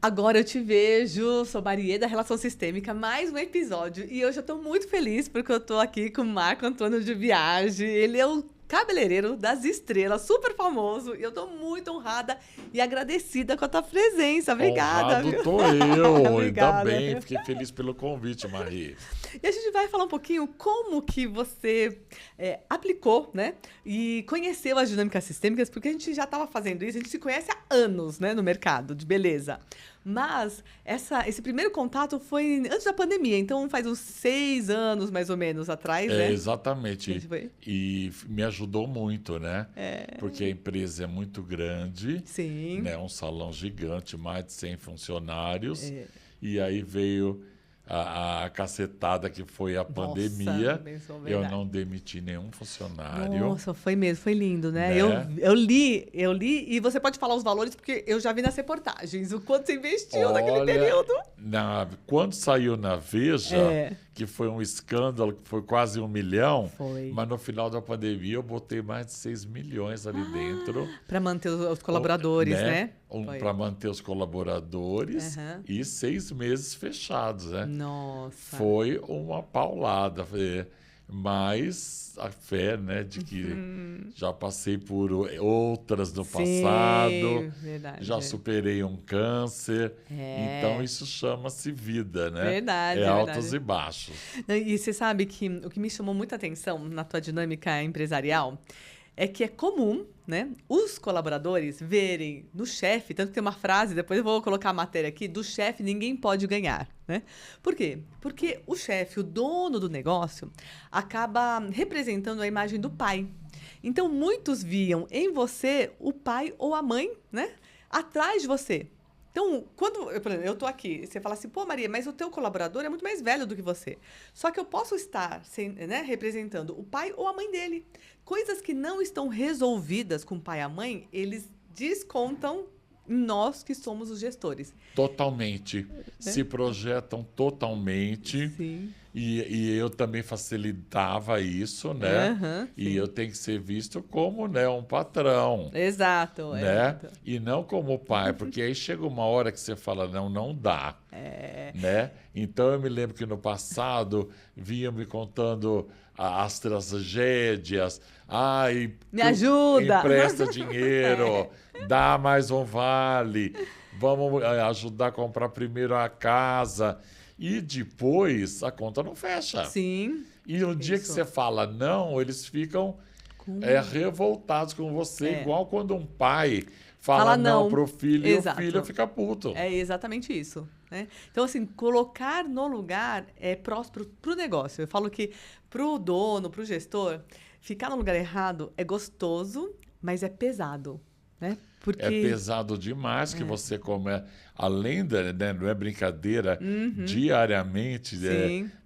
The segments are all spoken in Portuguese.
Agora eu te vejo, sou Maria da Relação Sistêmica, mais um episódio. E eu já estou muito feliz porque eu estou aqui com o Marco Antônio de Biagi. Ele é o cabeleireiro das estrelas, super famoso. E eu estou muito honrada e agradecida com a tua presença. Obrigada. Honrado Viu? tô eu, ainda Obrigada. bem. Fiquei feliz pelo convite, Maria. E a gente vai falar um pouquinho como que você aplicou, né? E conheceu as dinâmicas sistêmicas, porque a gente já estava fazendo isso, a gente se conhece há anos, né, no mercado de beleza. Mas esse primeiro contato foi antes da pandemia, então faz uns 6 anos, mais ou menos, atrás, né? Exatamente. E me ajudou muito, né? Porque a empresa é muito grande. Sim. Né? Um salão gigante, mais de 100 funcionários. E aí veio a cacetada que foi a pandemia. Eu não demiti nenhum funcionário. Nossa, foi mesmo, foi lindo, né? Eu li, e você pode falar os valores, porque eu já vi nas reportagens, o quanto você investiu naquele período. Quando saiu na Veja, que foi um escândalo, que foi quase 1 milhão, mas no final da pandemia eu botei mais de 6 milhões ali dentro. Para manter os colaboradores, né? Para manter os colaboradores e 6 meses fechados, né? Nossa. Foi uma paulada, mas a fé, né, de que já passei por outras no passado, verdade. já superei um câncer, então isso chama-se vida, né? Verdade, altos e baixos. E você sabe que o que me chamou muita atenção na tua dinâmica empresarial é que é comum, né, os colaboradores verem no chefe, tanto que tem uma frase, depois eu vou colocar a matéria aqui, do chefe ninguém pode ganhar, né? Por quê? Porque o chefe, o dono do negócio, acaba representando a imagem do pai. Então, muitos viam em você o pai ou a mãe, né, atrás de você. Então, quando, por exemplo, eu estou aqui, você fala assim, pô, Maria, mas o teu colaborador é muito mais velho do que você. Só que eu posso estar representando o pai ou a mãe dele. Coisas que não estão resolvidas com o pai e a mãe, eles descontam em nós que somos os gestores. Totalmente. Se projetam totalmente. Sim. E eu também facilitava isso, né? E eu tenho que ser visto como, né, um patrão. Exato. Né? E não como pai, porque aí chega uma hora que você fala, não dá. Né? Então eu me lembro que no passado vinham me contando as tragédias. Me ajuda! Empresta dinheiro, dá mais um vale, vamos ajudar a comprar primeiro a casa. E depois a conta não fecha. Sim. E no dia que você fala não, eles ficam revoltados com você, igual quando um pai fala não para o filho. Exato. E o filho fica puto. É exatamente isso. Né? Então, assim, colocar no lugar é próspero para o negócio. Eu falo que para o dono, para o gestor, ficar no lugar errado é gostoso, mas é pesado. Né? Porque... É pesado demais que você come, além da, né, não é brincadeira, diariamente,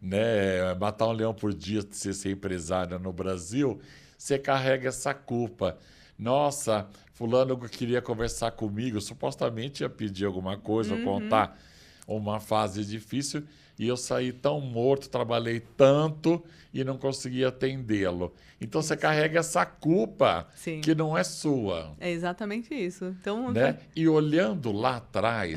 né, matar um leão por dia de ser empresário no Brasil, você carrega essa culpa. Nossa, fulano queria conversar comigo, supostamente ia pedir alguma coisa, contar uma fase difícil, e eu saí tão morto, trabalhei tanto e não consegui atendê-lo. Então, você carrega essa culpa que não é sua. É exatamente isso. Então, né? E olhando lá atrás,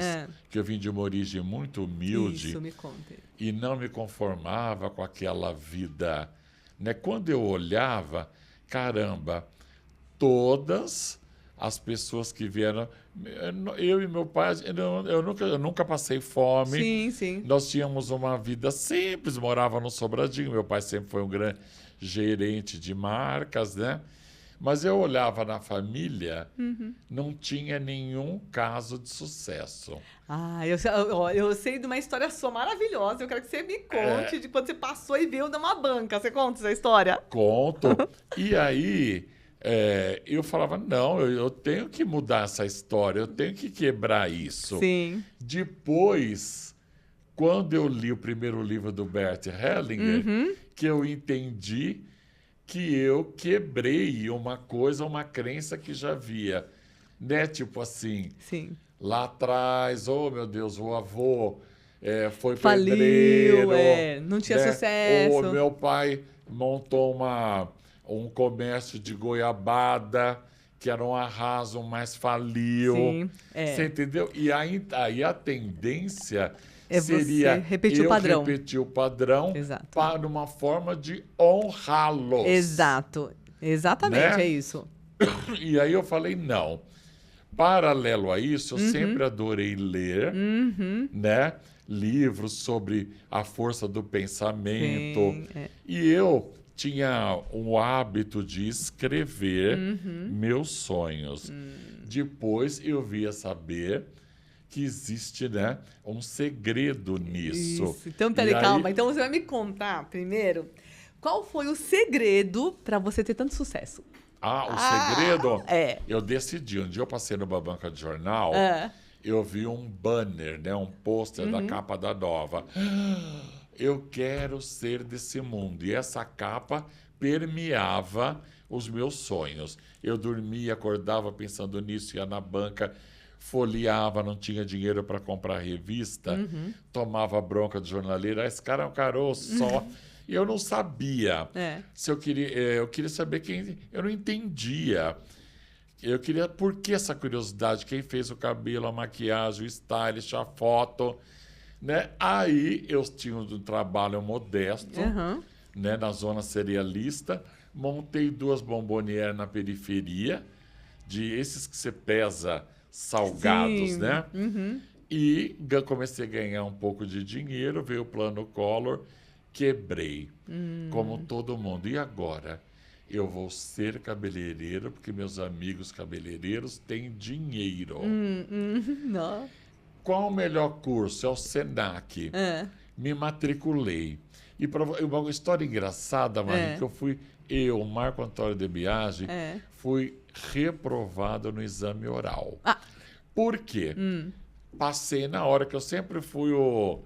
que eu vim de uma origem muito humilde. Isso, me conta. E não me conformava com aquela vida. Né? Quando eu olhava, caramba, todas as pessoas que vieram... Eu e meu pai, eu nunca passei fome. Sim, sim. Nós tínhamos uma vida simples, morava no Sobradinho. Meu pai sempre foi um grande gerente de marcas, né? Mas eu olhava na família, não tinha nenhum caso de sucesso. Eu sei de uma história sua maravilhosa. Eu quero que você me conte de quando você passou e veio numa banca. Você conta essa história? Conto. E aí... eu falava, não, eu tenho que mudar essa história, eu tenho que quebrar isso. Sim. Depois, quando eu li o primeiro livro do Bert Hellinger, que eu entendi que eu quebrei uma crença que já havia. Né? Tipo assim, lá atrás, oh meu Deus, o avô foi pedreiro. Não tinha sucesso. O meu pai montou um comércio de goiabada que era um arraso, mas faliu. Sim, Você entendeu? E aí a tendência É seria você repetir o padrão. repetir o padrão Exato. para uma forma de honrá-los. Exato. Exatamente, Né? é isso. E aí eu falei, não. Paralelo a isso, eu sempre adorei ler, né? Livros sobre a força do pensamento. Sim, E eu tinha o hábito de escrever meus sonhos. Depois eu via saber que existe, né, um segredo nisso. Isso. Então, peraí, calma. Então você vai me contar primeiro qual foi o segredo para você ter tanto sucesso. O segredo? É. Eu decidi. Um dia eu passei numa banca de jornal, eu vi um banner, né, um pôster da capa da Nova. Eu quero ser desse mundo. E essa capa permeava os meus sonhos. Eu dormia, acordava pensando nisso, ia na banca, folheava, não tinha dinheiro para comprar revista, tomava bronca do jornaleiro. Esse cara é um caroço só. E eu não sabia se eu queria saber quem. Eu não entendia. Eu queria. Por que essa curiosidade? Quem fez o cabelo, a maquiagem, o stylist, a foto. Né? Aí eu tinha um trabalho modesto, né, na zona cerealista. Montei 2 bombonières na periferia, esses que você pesa salgados, Sim. né? E comecei a ganhar um pouco de dinheiro, veio o plano Collor. Quebrei, como todo mundo. E agora? Eu vou ser cabeleireiro, porque meus amigos cabeleireiros têm dinheiro. Não. Qual o melhor curso? É o Senac. Me matriculei. E uma história engraçada, Maria, que eu, Marco Antônio de Biagi, fui reprovado no exame oral. Por quê? Passei na hora, que eu sempre fui o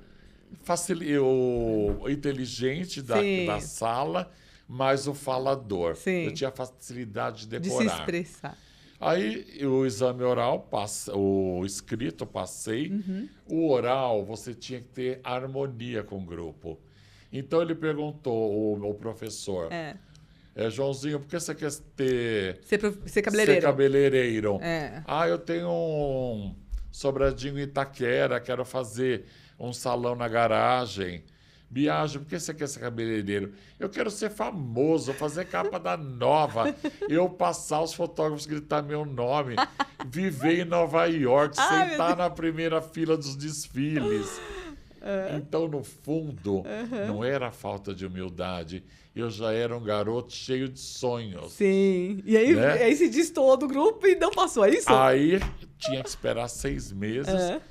inteligente da sala, mas o falador. Sim. Eu tinha facilidade de De decorar. se expressar. Aí o exame oral, o escrito passei. O oral, você tinha que ter harmonia com o grupo. Então ele perguntou, o professor, Joãozinho, por que você quer Ser cabeleireiro? Ser cabeleireiro. É. Eu tenho um sobradinho em Itaquera, quero fazer um salão na garagem. Biagi, por que você quer ser cabeleireiro? Eu quero ser famoso, fazer capa da Nova, eu passar, os fotógrafos gritar meu nome, viver em Nova York, sentar na primeira fila dos desfiles. Então, no fundo, não era falta de humildade. Eu já era um garoto cheio de sonhos. Sim. E aí, né? aí se destoou do grupo e não passou, é isso? Aí tinha que esperar 6 meses.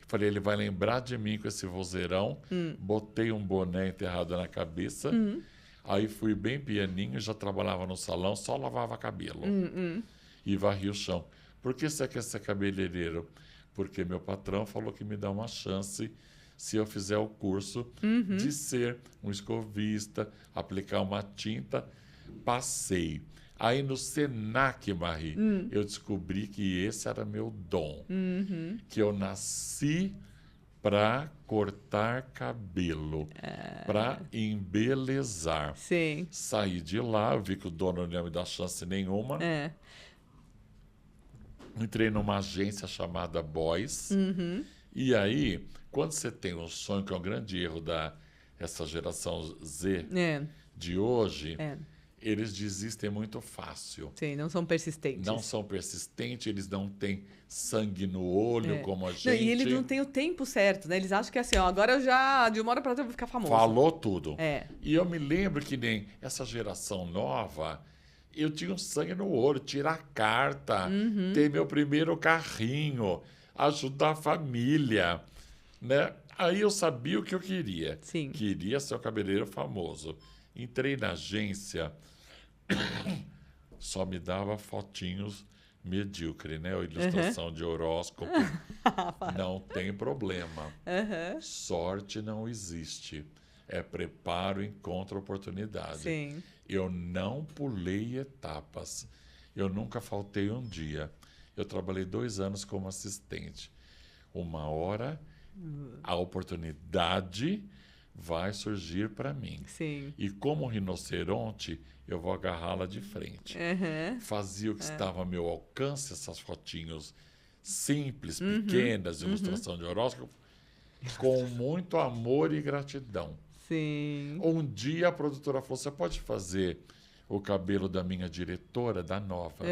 Falei, ele vai lembrar de mim com esse vozeirão. Botei um boné enterrado na cabeça. Aí fui bem pianinho, já trabalhava no salão, só lavava cabelo. E varria o chão. Por que você quer ser cabeleireiro? Porque meu patrão falou que me dá uma chance se eu fizer o curso de ser um escovista, aplicar uma tinta. Passei. Aí no Senac, Marie, eu descobri que esse era meu dom. Que eu nasci para cortar cabelo, para embelezar. Sim. Saí de lá, eu vi que o dono não ia me dar chance nenhuma. Entrei numa agência chamada Boys. E aí, quando você tem um sonho, que é um grande erro dessa geração Z de hoje... Eles desistem muito fácil. Sim, não são persistentes. Não são persistentes, eles não têm sangue no olho como a gente. Não, e eles não têm o tempo certo, né? Eles acham que assim, agora eu já, de uma hora para outra, eu vou ficar famoso. Falou tudo. E eu me lembro que nem essa geração nova, eu tinha um sangue no olho, tirar carta, ter meu primeiro carrinho, ajudar a família, né? Aí eu sabia o que eu queria. Sim. Queria ser um cabeleireiro famoso. Entrei na agência, só me dava fotinhos medíocres, né? Ilustração de horóscopo. Não tem problema. Sorte não existe. É preparo, encontro, oportunidade. Sim. Eu não pulei etapas. Eu nunca faltei um dia. Eu trabalhei 2 anos como assistente. Uma hora, a oportunidade vai surgir para mim. Sim. E como um rinoceronte, eu vou agarrá-la de frente. Fazia o que estava ao meu alcance, essas fotinhos simples, pequenas, ilustração de horóscopo, com muito amor e gratidão. Sim. Um dia a produtora falou, você pode fazer o cabelo da minha diretora, da Nova?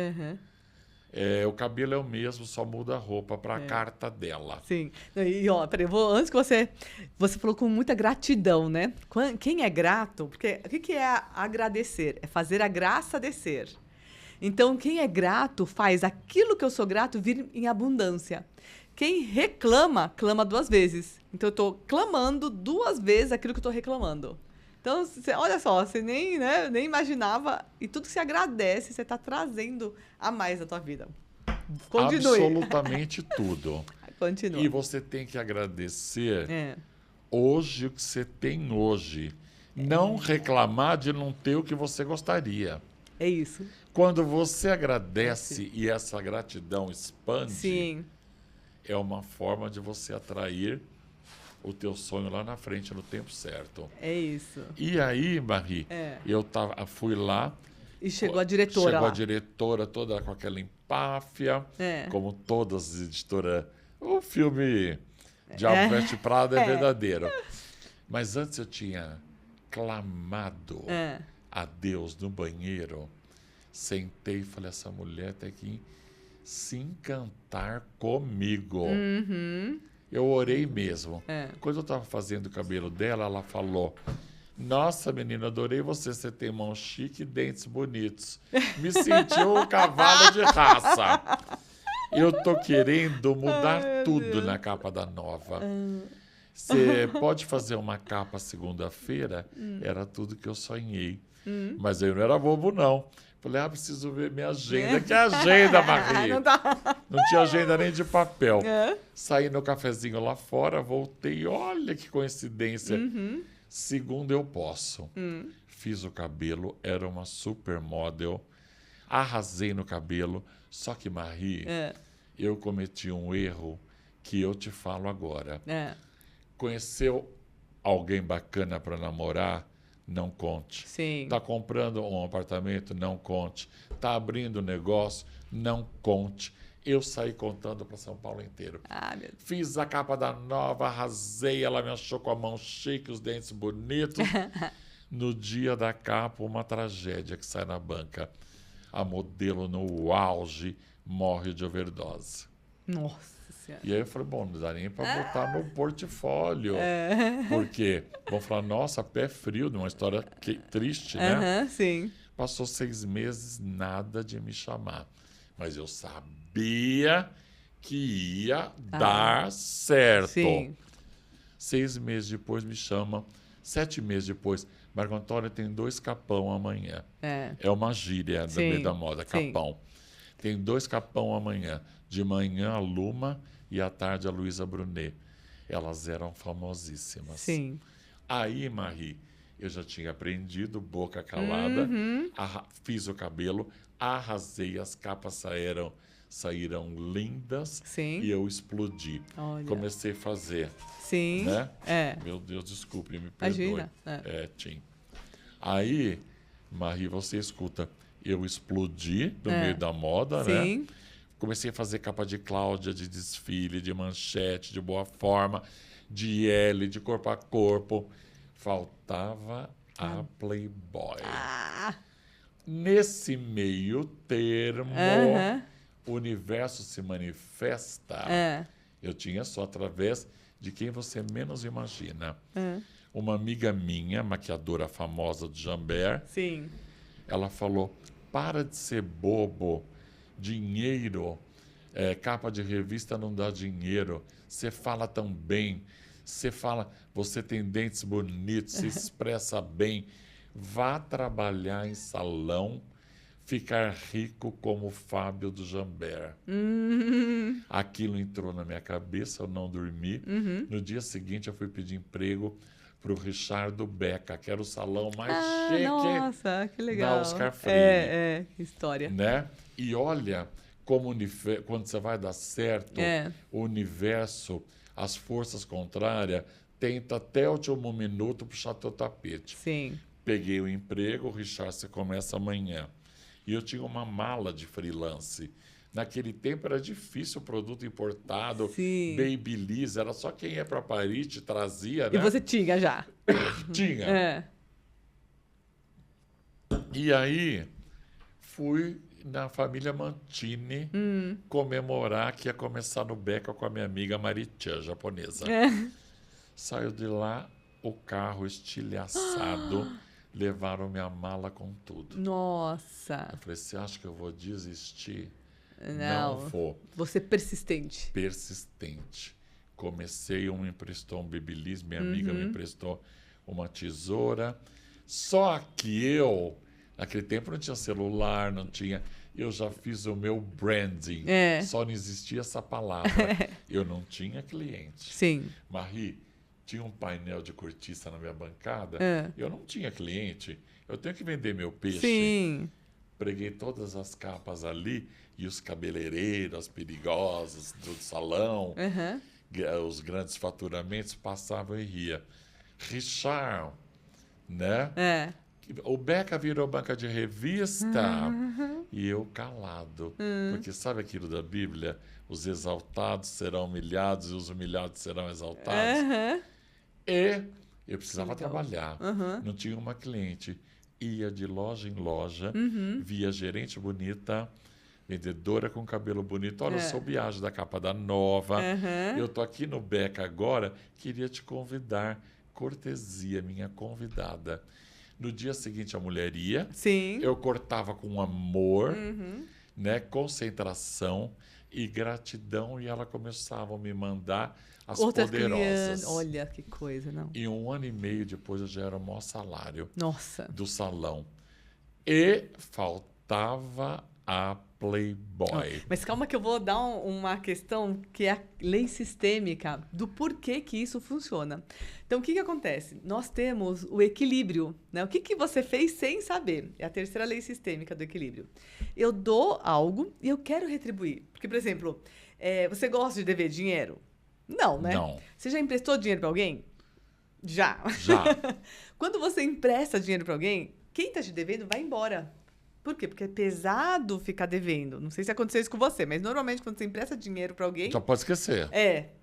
O cabelo é o mesmo, só muda a roupa para a carta dela. Sim. E, ó, peraí, antes que você falou com muita gratidão, né? Quem é grato, porque o que é agradecer? É fazer a graça descer. Então, quem é grato faz aquilo que eu sou grato vir em abundância. Quem reclama, clama 2 vezes. Então, eu estou clamando 2 vezes aquilo que eu estou reclamando. Então, olha só, você nem imaginava. E tudo que você agradece, você está trazendo a mais da tua vida. Continue. Absolutamente tudo. Continua. E você tem que agradecer hoje o que você tem hoje. Não reclamar de não ter o que você gostaria. É isso. Quando você agradece e essa gratidão expande, é uma forma de você atrair o teu sonho lá na frente, no tempo certo. É isso. E aí, Marie, eu fui lá... E chegou a diretora Chegou lá. A diretora toda com aquela empáfia, como todas as editoras. O filme Diabo Veste Prada é verdadeiro. Mas antes eu tinha clamado a Deus no banheiro, sentei e falei, essa mulher tem que se encantar comigo. Eu orei mesmo. Quando eu estava fazendo o cabelo dela, ela falou, nossa, menina, adorei você. Você tem mão chique e dentes bonitos. Me sentiu um cavalo de raça. Eu tô querendo mudar tudo na capa da Nova. Você pode fazer uma capa segunda-feira? Era tudo que eu sonhei. Mas eu não era bobo, não. Falei, preciso ver minha agenda. Que agenda, Marie? Não tinha agenda nem de papel. Saí no cafezinho lá fora, voltei. Olha que coincidência. Segunda eu posso. Fiz o cabelo, era uma supermodel. Arrasei no cabelo. Só que, Marie, eu cometi um erro que eu te falo agora. Conheceu alguém bacana para namorar? Não conte. Está comprando um apartamento? Não conte. Está abrindo negócio? Não conte. Eu saí contando para São Paulo inteiro. Fiz a capa da Nova, arrasei, ela me achou com a mão chique, os dentes bonitos. No dia da capa, uma tragédia que sai na banca. A modelo, no auge, morre de overdose. Nossa Senhora. E aí eu falei, bom, não dá nem para botar no portfólio. Porque vão falar, nossa, pé frio, numa história triste, né? Sim. Passou 6 meses, nada de me chamar. Mas eu sabia que ia dar certo. Sim. 6 meses depois me chama. 7 meses depois, Marco Antônio tem 2 capão amanhã. É uma gíria do meio da moda, capão. Tem 2 capão amanhã. De manhã a Luma e à tarde a Luísa Brunet. Elas eram famosíssimas. Sim. Aí, Marie, eu já tinha aprendido, boca calada, fiz o cabelo, arrasei, as capas saíram lindas e eu explodi. Olha. Comecei a fazer. Sim. Né? Meu Deus, desculpe, me perdoe. Imagina. Tim. Aí, Marie, você escuta, eu explodi no meio da moda, né? Comecei a fazer capa de Cláudia, de desfile, de manchete, de boa forma, de L, de corpo a corpo. Faltava a Playboy. Nesse meio termo, o universo se manifesta. Eu tinha só através de quem você menos imagina. Uma amiga minha, maquiadora famosa do Jambert, ela falou, para de ser bobo, dinheiro, capa de revista não dá dinheiro, você fala tão bem, você tem dentes bonitos, se expressa bem, vá trabalhar em salão, ficar rico como o Fábio do Jambert. Aquilo entrou na minha cabeça, eu não dormi. No dia seguinte eu fui pedir emprego para o Richardo Beca, que era o salão mais chique. Nossa, que legal. Da Oscar Freire. Que história. Né? E olha como quando você vai dar certo, o universo, as forças contrárias tenta até o último minuto puxar teu tapete. Sim. Peguei o emprego, Richard, você começa amanhã. E eu tinha uma mala de freelance. Naquele tempo era difícil o produto importado, Sim. Babyliss, era só quem ia para Paris te trazia, né? E você tinha já? Tinha. É. E aí fui na família Mantini comemorar que ia começar no Beca com a minha amiga Marichan, japonesa. Saiu de lá, o carro estilhaçado, levaram minha mala com tudo. Nossa. Eu falei, você acha que eu vou desistir? Não vou. Você persistente. Persistente. Comecei, me emprestou um Babyliss, minha amiga me emprestou uma tesoura. Só que eu, naquele tempo não tinha celular, não tinha... Eu já fiz o meu branding. Só não existia essa palavra. Eu não tinha cliente. Sim. Marie, tinha um painel de cortiça na minha bancada. Eu não tinha cliente. Eu tenho que vender meu peixe. Sim. Preguei todas as capas ali e os cabeleireiros, as perigosas do salão, os grandes faturamentos passavam e ria. Richard, né? O Beca virou banca de revista e eu calado. Porque sabe aquilo da Bíblia? Os exaltados serão humilhados e os humilhados serão exaltados. E eu precisava trabalhar. Não tinha uma cliente. Ia de loja em loja, via gerente bonita, vendedora com cabelo bonito. Olha, eu sou Biagi da capa da Nova. Eu tô aqui no Beca agora, queria te convidar. Cortesia, minha convidada. No dia seguinte a mulher ia. Sim. Eu cortava com amor, né, concentração e gratidão, e ela começava a me mandar as outras poderosas. Crianças. Olha que coisa, não. E 1 ano e meio depois eu já era o maior salário do salão. E faltava a Playboy. Mas calma que eu vou dar uma questão que é a lei sistêmica do porquê que isso funciona. Então, o que acontece? Nós temos o equilíbrio, né? O que você fez sem saber? É a terceira lei sistêmica do equilíbrio. Eu dou algo e eu quero retribuir. Porque, por exemplo, você gosta de dever dinheiro? Não, né? Não. Você já emprestou dinheiro para alguém? Já. Quando você empresta dinheiro para alguém, quem está te devendo vai embora. Por quê? Porque é pesado ficar devendo. Não sei se aconteceu isso com você, mas normalmente quando você empresta dinheiro para alguém... Já pode esquecer.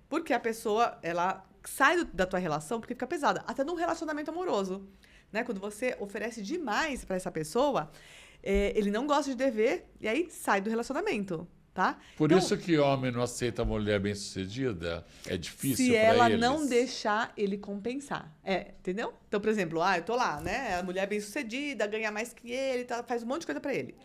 Porque a pessoa, ela sai da tua relação porque fica pesada. Até num relacionamento amoroso, né? Quando você oferece demais para essa pessoa, ele não gosta de dever e aí sai do relacionamento, tá? Por então, isso que homem não aceita mulher bem-sucedida? É difícil se para ela eles. não deixar ele compensar. Entendeu? Então, por exemplo, eu tô lá, né? A mulher bem-sucedida, ganha mais que ele, faz um monte de coisa para ele.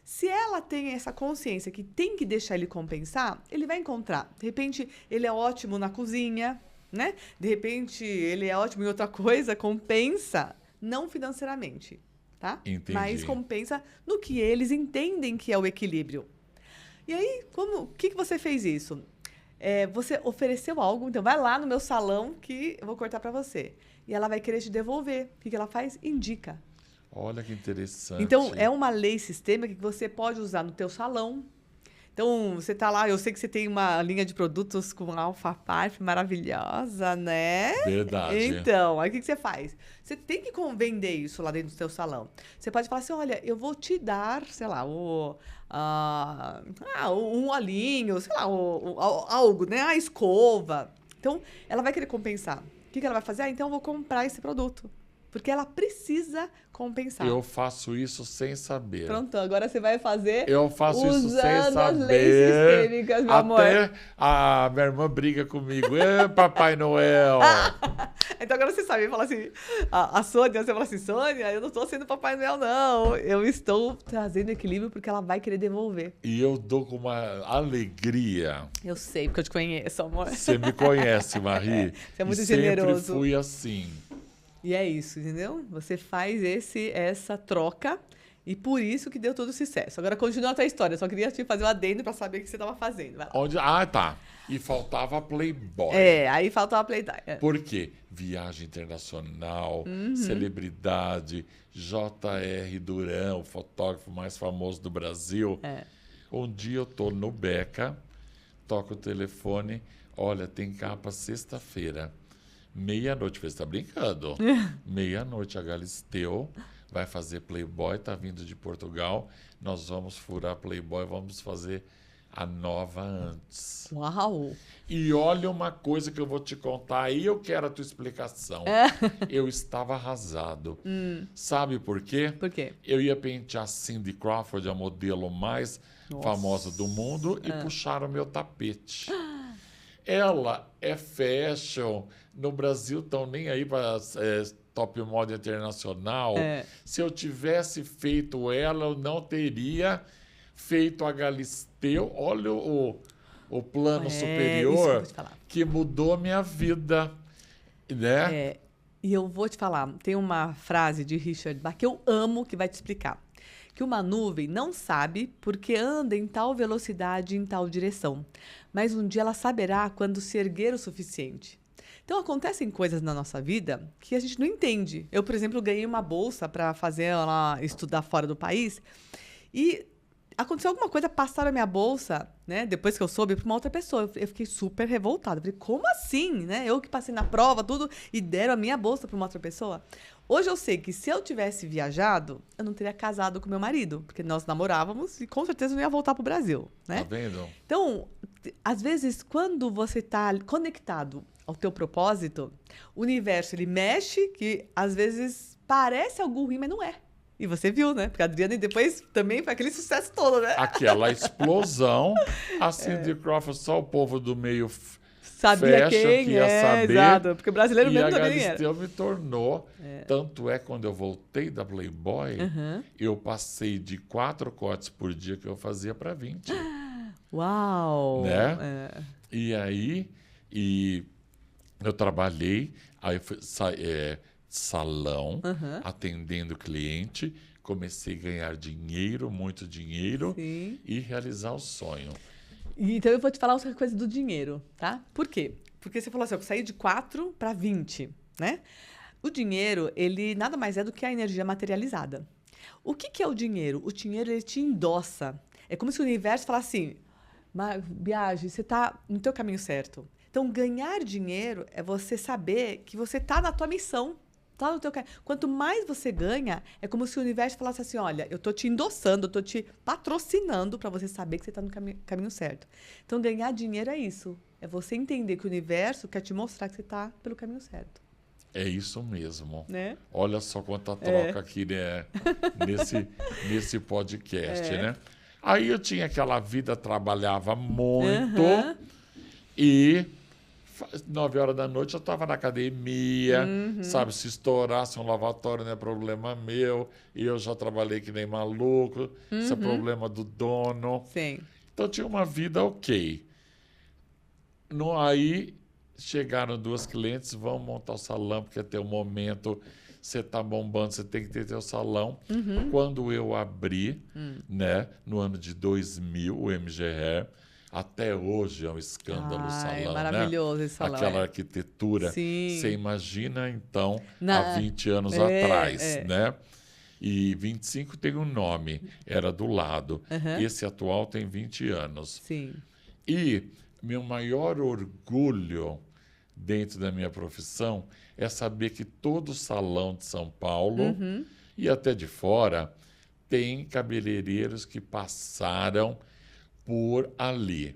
Se ela tem essa consciência que tem que deixar ele compensar, ele vai encontrar. De repente, ele é ótimo na cozinha, né? De repente, ele é ótimo em outra coisa, compensa, não financeiramente, tá? Entendi. Mas compensa no que eles entendem que é o equilíbrio. E aí, o que você fez isso? Você ofereceu algo, então vai lá no meu salão que eu vou cortar para você. E ela vai querer te devolver. O que ela faz? Indica. Olha que interessante. Então, é uma lei sistêmica que você pode usar no teu salão. Então, você tá lá, eu sei que você tem uma linha de produtos com Alpha Parf maravilhosa, né? Verdade. Então, aí o que você faz? Você tem que vender isso lá dentro do seu salão. Você pode falar assim, olha, eu vou te dar, sei lá, um olhinho, sei lá, algo, né? A escova. Então, ela vai querer compensar. O que ela vai fazer? Então eu vou comprar esse produto. Porque ela precisa compensar. Eu faço isso sem saber. Pronto, agora você vai fazer Eu faço isso sem usando as saber. leis sistêmicas, meu amor. Até a minha irmã briga comigo. Papai Noel! Então agora você sabe, fala assim, a Sônia, você fala assim, Sônia, eu não estou sendo Papai Noel, não. Eu estou trazendo equilíbrio porque ela vai querer devolver. E eu dou com uma alegria. Eu sei, porque eu te conheço, amor. Você me conhece, Marie. Você é muito e generoso. Sempre fui assim. E é isso, entendeu? Você faz essa troca e por isso que deu todo o sucesso. Agora continua a tua história. Eu só queria te fazer um adendo para saber o que você estava fazendo. Vai lá. Tá. E faltava a Playboy. Aí faltava a Playboy. Por quê? Viagem internacional, celebridade, J.R. Duran, o fotógrafo mais famoso do Brasil. Um dia eu tô no Beca, toco o telefone, olha, tem capa sexta-feira. Meia-noite. Você está brincando? Meia-noite, a Galisteu vai fazer Playboy, tá vindo de Portugal. Nós vamos furar Playboy, vamos fazer a nova antes. Uau! E olha uma coisa que eu vou te contar, aí eu quero a tua explicação. Eu estava arrasado. Sabe por quê? Por quê? Eu ia pentear Cindy Crawford, a modelo mais famosa do mundo, e puxaram o meu tapete. Ela é fashion. No Brasil estão nem aí para top model internacional. Se eu tivesse feito ela, eu não teria feito a Galisteu. Olha o plano superior que mudou minha vida, né? E eu vou te falar, tem uma frase de Richard Bach que eu amo, que vai te explicar. Que uma nuvem não sabe porque anda em tal velocidade e em tal direção, mas um dia ela saberá quando se erguer o suficiente. Então, acontecem coisas na nossa vida que a gente não entende. Eu, por exemplo, ganhei uma bolsa para fazer ela estudar fora do país e aconteceu alguma coisa, passaram a minha bolsa, né? Depois que eu soube, para uma outra pessoa. Eu fiquei super revoltada. Falei, como assim, né? Eu que passei na prova, tudo, e deram a minha bolsa para uma outra pessoa. Hoje eu sei que se eu tivesse viajado, eu não teria casado com meu marido, porque nós namorávamos e com certeza eu não ia voltar pro Brasil, né? Tá vendo? Então, às vezes, quando você está conectado ao teu propósito, o universo, ele mexe, que às vezes parece algo ruim, mas não é. E você viu, né? Porque a Adriana depois também foi aquele sucesso todo, né? Aquela explosão. A Cindy Crawford, só o povo do meio sabia fashion quem que ia saber. Exato, porque o brasileiro mesmo também era. E a Galisteu me tornou. Tanto é, quando eu voltei da Playboy, eu passei de 4 cortes por dia que eu fazia para 20. Uau! Né? E aí, eu trabalhei, aí fui, salão, atendendo cliente, comecei a ganhar dinheiro, muito dinheiro, e realizar o sonho. Então, eu vou te falar outra coisa do dinheiro, tá? Por quê? Porque você falou assim, eu saí de 4 para 20, né? O dinheiro, ele nada mais é do que a energia materializada. O que é o dinheiro? O dinheiro, ele te endossa. É como se o universo falasse assim, Biagi, você está no teu caminho certo. Então, ganhar dinheiro é você saber que você está na tua missão. Tá no teu... Quanto mais você ganha, é como se o universo falasse assim, olha, eu estou te endossando, eu estou te patrocinando para você saber que você está no caminho certo. Então, ganhar dinheiro é isso. É você entender que o universo quer te mostrar que você está pelo caminho certo. É isso mesmo. Né? Olha só quanta troca aqui, né? nesse podcast, né? Aí eu tinha aquela vida, trabalhava muito e 9 horas da noite eu estava na academia, sabe? Se estourasse um lavatório não é problema meu, e eu já trabalhei que nem maluco, isso é problema do dono. Sim. Então tinha uma vida ok. Aí chegaram 2 clientes, vamos montar o salão, porque até o momento você está bombando, você tem que ter teu salão. Quando eu abri, né, no ano de 2000, o MGR, até hoje é um escândalo o salão, é maravilhoso, né? Esse salão. Aquela arquitetura. Sim. Você imagina, então, há 20 anos atrás, né? E 25 tem um nome, era do lado. Esse atual tem 20 anos. Sim. E meu maior orgulho dentro da minha profissão é saber que todo salão de São Paulo e até de fora tem cabeleireiros que passaram por ali.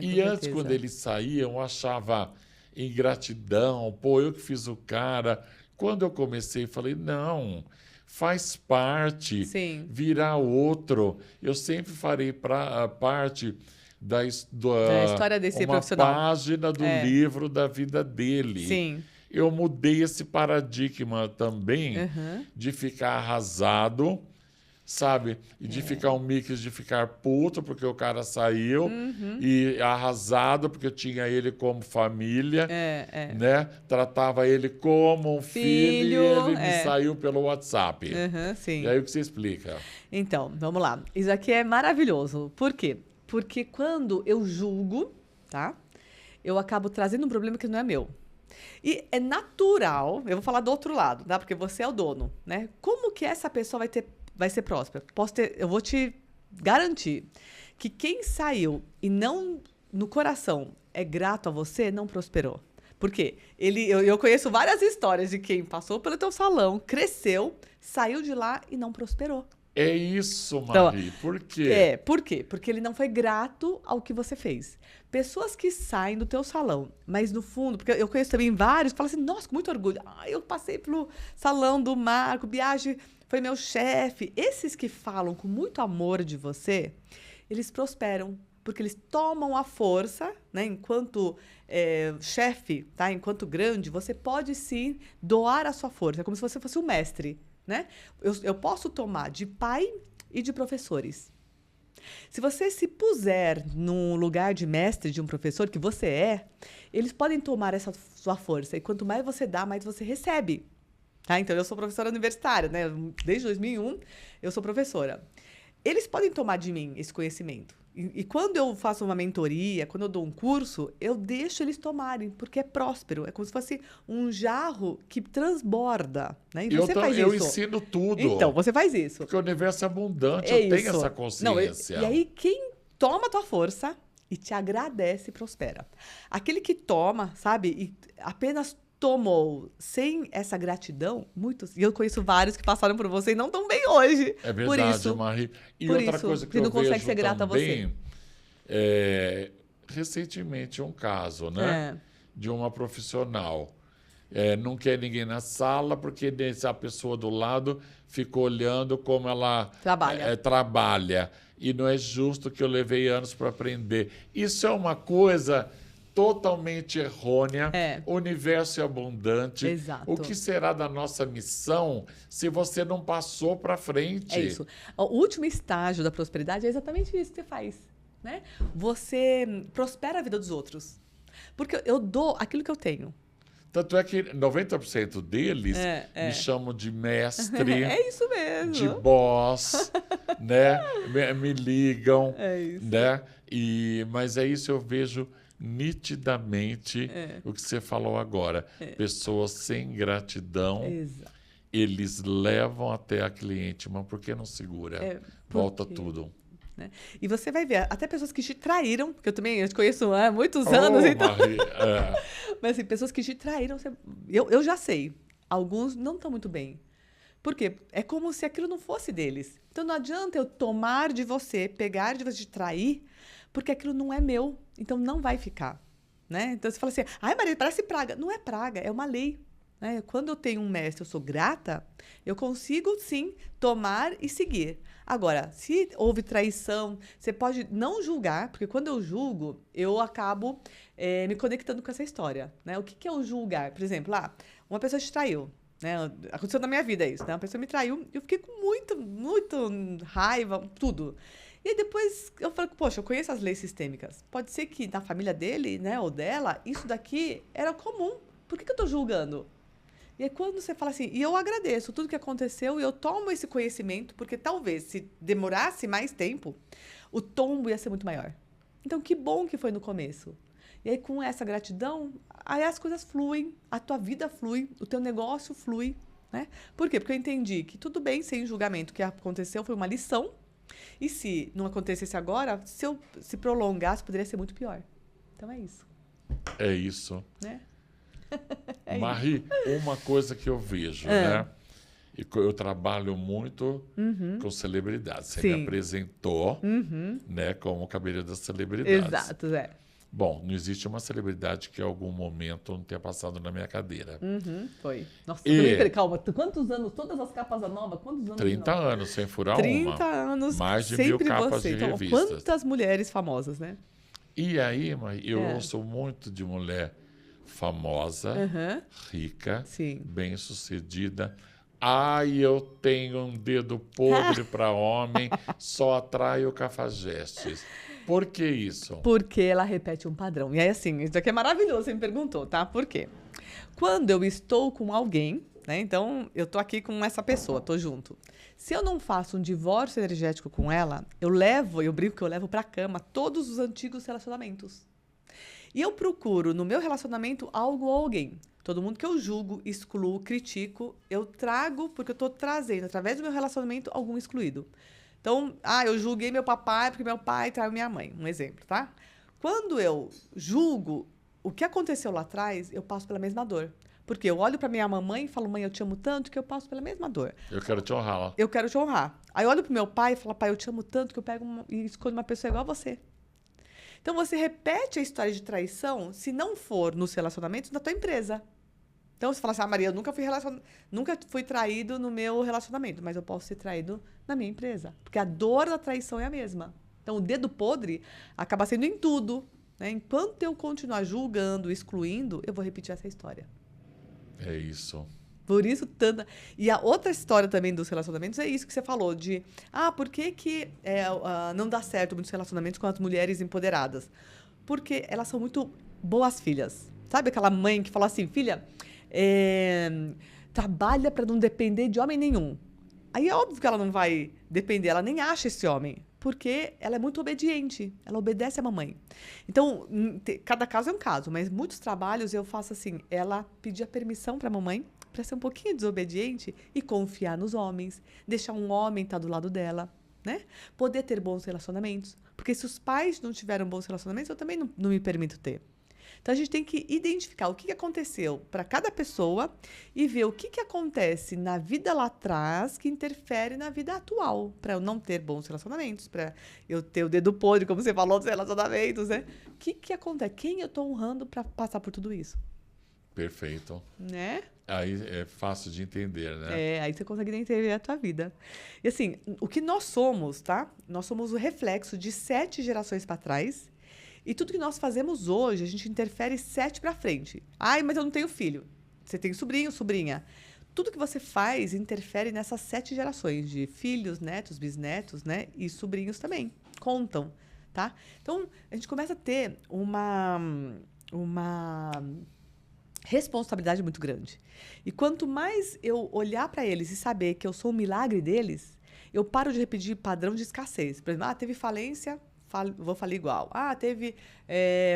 E antes, quando eles saíam, eu achava ingratidão. Pô, eu que fiz o cara. Quando eu comecei, falei, não, faz parte, virar outro. Eu sempre farei parte da história desse profissional. Uma página do livro da vida dele. Sim. Eu mudei esse paradigma também de ficar arrasado, sabe? E de ficar um mix de ficar puto porque o cara saiu e arrasado porque eu tinha ele como família, né? Tratava ele como um filho e ele me saiu pelo WhatsApp. Sim. E aí o que você explica? Então, vamos lá. Isso aqui é maravilhoso. Por quê? Porque quando eu julgo, tá? Eu acabo trazendo um problema que não é meu. E é natural, eu vou falar do outro lado, tá? Porque você é o dono, né? Como que essa pessoa vai ser próspera? Eu vou te garantir que quem saiu e não no coração é grato a você, não prosperou. Por quê? Eu conheço várias histórias de quem passou pelo teu salão, cresceu, saiu de lá e não prosperou. É isso, Marie. Por quê? Por quê? Porque ele não foi grato ao que você fez. Pessoas que saem do teu salão, mas no fundo, porque eu conheço também vários que falam assim, nossa, com muito orgulho. Eu passei pelo salão do Marco, Biagi foi meu chefe. Esses que falam com muito amor de você, eles prosperam, porque eles tomam a força, né? Enquanto chefe, tá? Enquanto grande, você pode sim doar a sua força. É como se você fosse um mestre. Né? Eu posso tomar de pai e de professores. Se você se puser no lugar de mestre de um professor, que você eles podem tomar essa sua força. E quanto mais você dá, mais você recebe. Tá? Então, eu sou professora universitária, né? Desde 2001, eu sou professora. Eles podem tomar de mim esse conhecimento. E quando eu faço uma mentoria, quando eu dou um curso, eu deixo eles tomarem, porque é próspero. É como se fosse um jarro que transborda. Né? E você faz isso. Eu ensino tudo. Então, você faz isso. Porque o universo é abundante, eu tenho essa consciência. Não, e aí, quem toma a tua força e te agradece, prospera. Aquele que toma, sabe, e apenas tomou sem essa gratidão, muitos, e eu conheço vários que passaram por você e não estão bem hoje. É verdade, por isso, Marie. E por outra isso, coisa que eu não consegue vejo ser grata também, a você. Recentemente um caso, né? De uma profissional. Não quer ninguém na sala porque a pessoa do lado ficou olhando como ela trabalha. E não é justo que eu levei anos para aprender. Isso é uma coisa totalmente errônea. O universo é abundante. Exato. O que será da nossa missão se você não passou para frente? É isso. O último estágio da prosperidade é exatamente isso que você faz. Né? Você prospera a vida dos outros. Porque eu dou aquilo que eu tenho. Tanto é que 90% deles me chamam de mestre. É isso mesmo. De boss, né? Me ligam. É isso. Né? Mas é isso, eu vejo nitidamente o que você falou agora. Pessoas sem gratidão, eles levam até a cliente, mas por que não segura? Volta tudo. Né? E você vai ver, até pessoas que te traíram, porque eu te conheço há muitos anos, então. Marie, Mas assim, pessoas que te traíram, eu já sei. Alguns não estão muito bem. Por quê? É como se aquilo não fosse deles. Então não adianta eu tomar de você, pegar de você, te trair, porque aquilo não é meu. Então não vai ficar. Né? Então você fala assim, ai Maria, parece praga. Não é praga, é uma lei. Né? Quando eu tenho um mestre, eu sou grata, eu consigo sim tomar e seguir. Agora, se houve traição, você pode não julgar, porque quando eu julgo, eu acabo me conectando com essa história. Né? O que é o julgar? Por exemplo, uma pessoa te traiu. Né? Aconteceu na minha vida isso. Né? Uma pessoa me traiu e eu fiquei com muito raiva, tudo. E aí depois eu falei, poxa, eu conheço as leis sistêmicas. Pode ser que na família dele, né, ou dela, isso daqui era comum. Por que eu estou julgando? E aí quando você fala assim, e eu agradeço tudo que aconteceu e eu tomo esse conhecimento, porque talvez se demorasse mais tempo, o tombo ia ser muito maior. Então, que bom que foi no começo. E aí, com essa gratidão, aí as coisas fluem, a tua vida flui, o teu negócio flui. Né? Por quê? Porque eu entendi que tudo bem sem julgamento, o que aconteceu foi uma lição, e se não acontecesse agora, se prolongasse, poderia ser muito pior. Então, é isso. É isso. Né? Marie, uma coisa que eu vejo, né? Eu trabalho muito com celebridades. Você me apresentou, né, como cabeleireiro das celebridades. Exato, Bom, não existe uma celebridade que em algum momento não tenha passado na minha cadeira. Foi. Nossa, calma, quantos anos, todas as capas da Nova, quantos anos? 30 anos, sem furar 30 anos, mais de 1000 capas de então, revistas. Quantas mulheres famosas, né? E aí, eu ouço muito de mulher famosa, rica, bem-sucedida. Eu tenho um dedo podre para homem, só atraio cafajestes. Por que isso? Porque ela repete um padrão. E aí, assim, isso aqui é maravilhoso, você me perguntou, tá? Por quê? Quando eu estou com alguém, né? Então, eu tô aqui com essa pessoa, tô junto. Se eu não faço um divórcio energético com ela, eu brinco que eu levo pra cama todos os antigos relacionamentos. E eu procuro, no meu relacionamento, algo ou alguém. Todo mundo que eu julgo, excluo, critico, eu trago, porque eu tô trazendo, através do meu relacionamento, algum excluído. Então, eu julguei meu papai porque meu pai traiu minha mãe. Um exemplo, tá? Quando eu julgo, o que aconteceu lá atrás, eu passo pela mesma dor. Porque eu olho pra minha mamãe e falo, mãe, eu te amo tanto que eu passo pela mesma dor. Eu quero te honrar lá. Eu quero te honrar. Aí eu olho pro meu pai e falo, pai, eu te amo tanto que eu pego e escolho uma pessoa igual a você. Então você repete a história de traição, se não for nos relacionamentos, na tua empresa. Então você fala assim, Maria, eu nunca fui traído no meu relacionamento, mas eu posso ser traído na minha empresa. Porque a dor da traição é a mesma. Então o dedo podre acaba sendo em tudo. Né? Enquanto eu continuar julgando, excluindo, eu vou repetir essa história. É isso. Por isso, tanta... E a outra história também dos relacionamentos é isso que você falou, de... por que não dá certo muitos relacionamentos com as mulheres empoderadas? Porque elas são muito boas filhas. Sabe aquela mãe que fala assim, filha, trabalha para não depender de homem nenhum. Aí é óbvio que ela não vai depender, ela nem acha esse homem. Porque ela é muito obediente, ela obedece à mamãe. Então, cada caso é um caso, mas muitos trabalhos eu faço assim, ela pedir a permissão para a mamãe para ser um pouquinho desobediente e confiar nos homens, deixar um homem estar do lado dela, né? Poder ter bons relacionamentos, porque se os pais não tiveram bons relacionamentos, eu também não me permito ter. Então, a gente tem que identificar o que aconteceu para cada pessoa e ver o que acontece na vida lá atrás que interfere na vida atual, para eu não ter bons relacionamentos, para eu ter o dedo podre, como você falou, dos relacionamentos, né? O que acontece? Quem eu estou honrando para passar por tudo isso? Perfeito. Né? Aí é fácil de entender, né? Aí você consegue entender a tua vida. E assim, o que nós somos, tá? Nós somos o reflexo de 7 gerações para trás. E tudo que nós fazemos hoje, a gente interfere 7 para frente. Ai, mas eu não tenho filho. Você tem sobrinho, sobrinha. Tudo que você faz interfere nessas 7 gerações de filhos, netos, bisnetos, né? E sobrinhos também. Contam, tá? Então, a gente começa a ter uma responsabilidade muito grande. E quanto mais eu olhar para eles e saber que eu sou o milagre deles, eu paro de repetir padrão de escassez. Por exemplo, teve falência, vou falir igual. Teve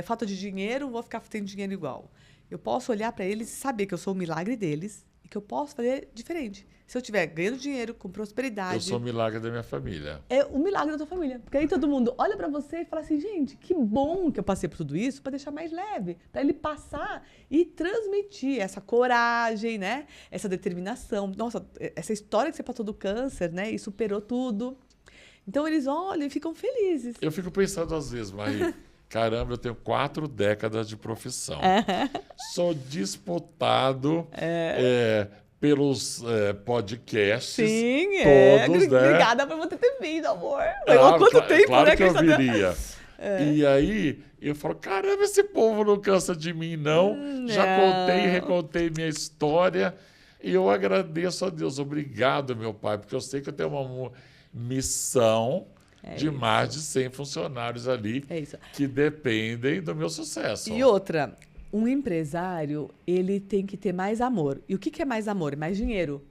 falta de dinheiro, vou ficar tendo dinheiro igual. Eu posso olhar para eles e saber que eu sou o milagre deles e que eu posso fazer diferente. Se eu estiver ganhando dinheiro, com prosperidade... Eu sou o milagre da minha família. É o milagre da tua família. Porque aí todo mundo olha para você e fala assim, gente, que bom que eu passei por tudo isso para deixar mais leve. Para ele passar e transmitir essa coragem, né? Essa determinação. Nossa, essa história que você passou do câncer, né? E superou tudo. Então, eles olham e ficam felizes. Eu fico pensando às vezes, mas caramba, eu tenho 4 décadas de profissão. Sou disputado pelos podcasts. Sim, todos, né? Obrigada por você ter vindo, amor. Há quanto tempo, claro né? que eu viria. E aí, eu falo, caramba, esse povo não cansa de mim, não. Já contei e recontei minha história. E eu agradeço a Deus. Obrigado, meu pai, porque eu sei que eu tenho uma missão de mais de 100 funcionários ali que dependem do meu sucesso. E outra, um empresário, ele tem que ter mais amor. E o que é mais amor? Mais dinheiro.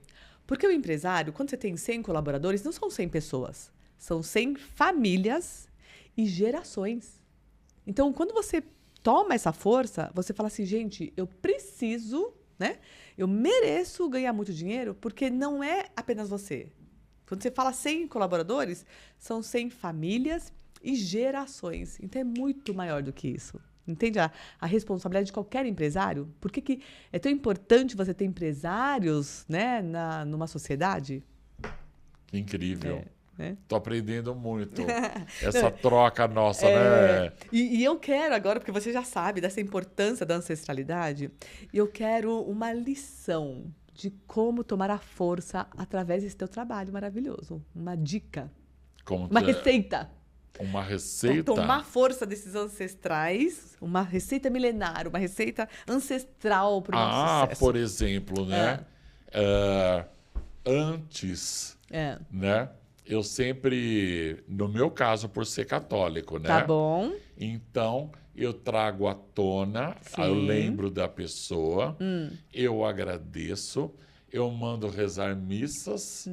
Porque o empresário, quando você tem 100 colaboradores, não são 100 pessoas. São 100 famílias e gerações. Então, quando você toma essa força, você fala assim, gente, eu preciso, né? Eu mereço ganhar muito dinheiro, porque não é apenas você. Quando você fala 100 colaboradores, são 100 famílias e gerações. Então, é muito maior do que isso. Entende a responsabilidade de qualquer empresário? Por que é tão importante você ter empresários, né, numa sociedade? Incrível. Estou aprendendo muito. Essa troca nossa, né? E eu quero agora, porque você já sabe dessa importância da ancestralidade, eu quero uma lição de como tomar a força através desse teu trabalho maravilhoso. Uma dica. Uma receita. Uma receita? Pra tomar força desses ancestrais, uma receita milenar, uma receita ancestral para o nosso sucesso. Por exemplo, né? Antes, né? Eu sempre, no meu caso, por ser católico, né? Tá bom. Então, eu trago à tona, eu lembro da pessoa, eu agradeço, eu mando rezar missas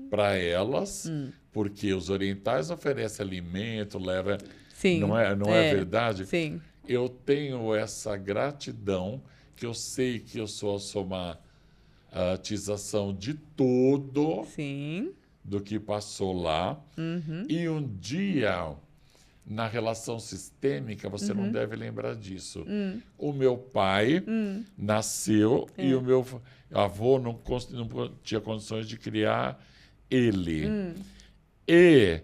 para elas, porque os orientais oferecem alimento, leva... Sim. Não é verdade? Sim. Eu tenho essa gratidão, que eu sei que eu sou a somatização de tudo... Sim. do que passou lá. E um dia, na relação sistêmica, você não deve lembrar disso. O meu pai nasceu e o meu avô não tinha condições de criar ele. E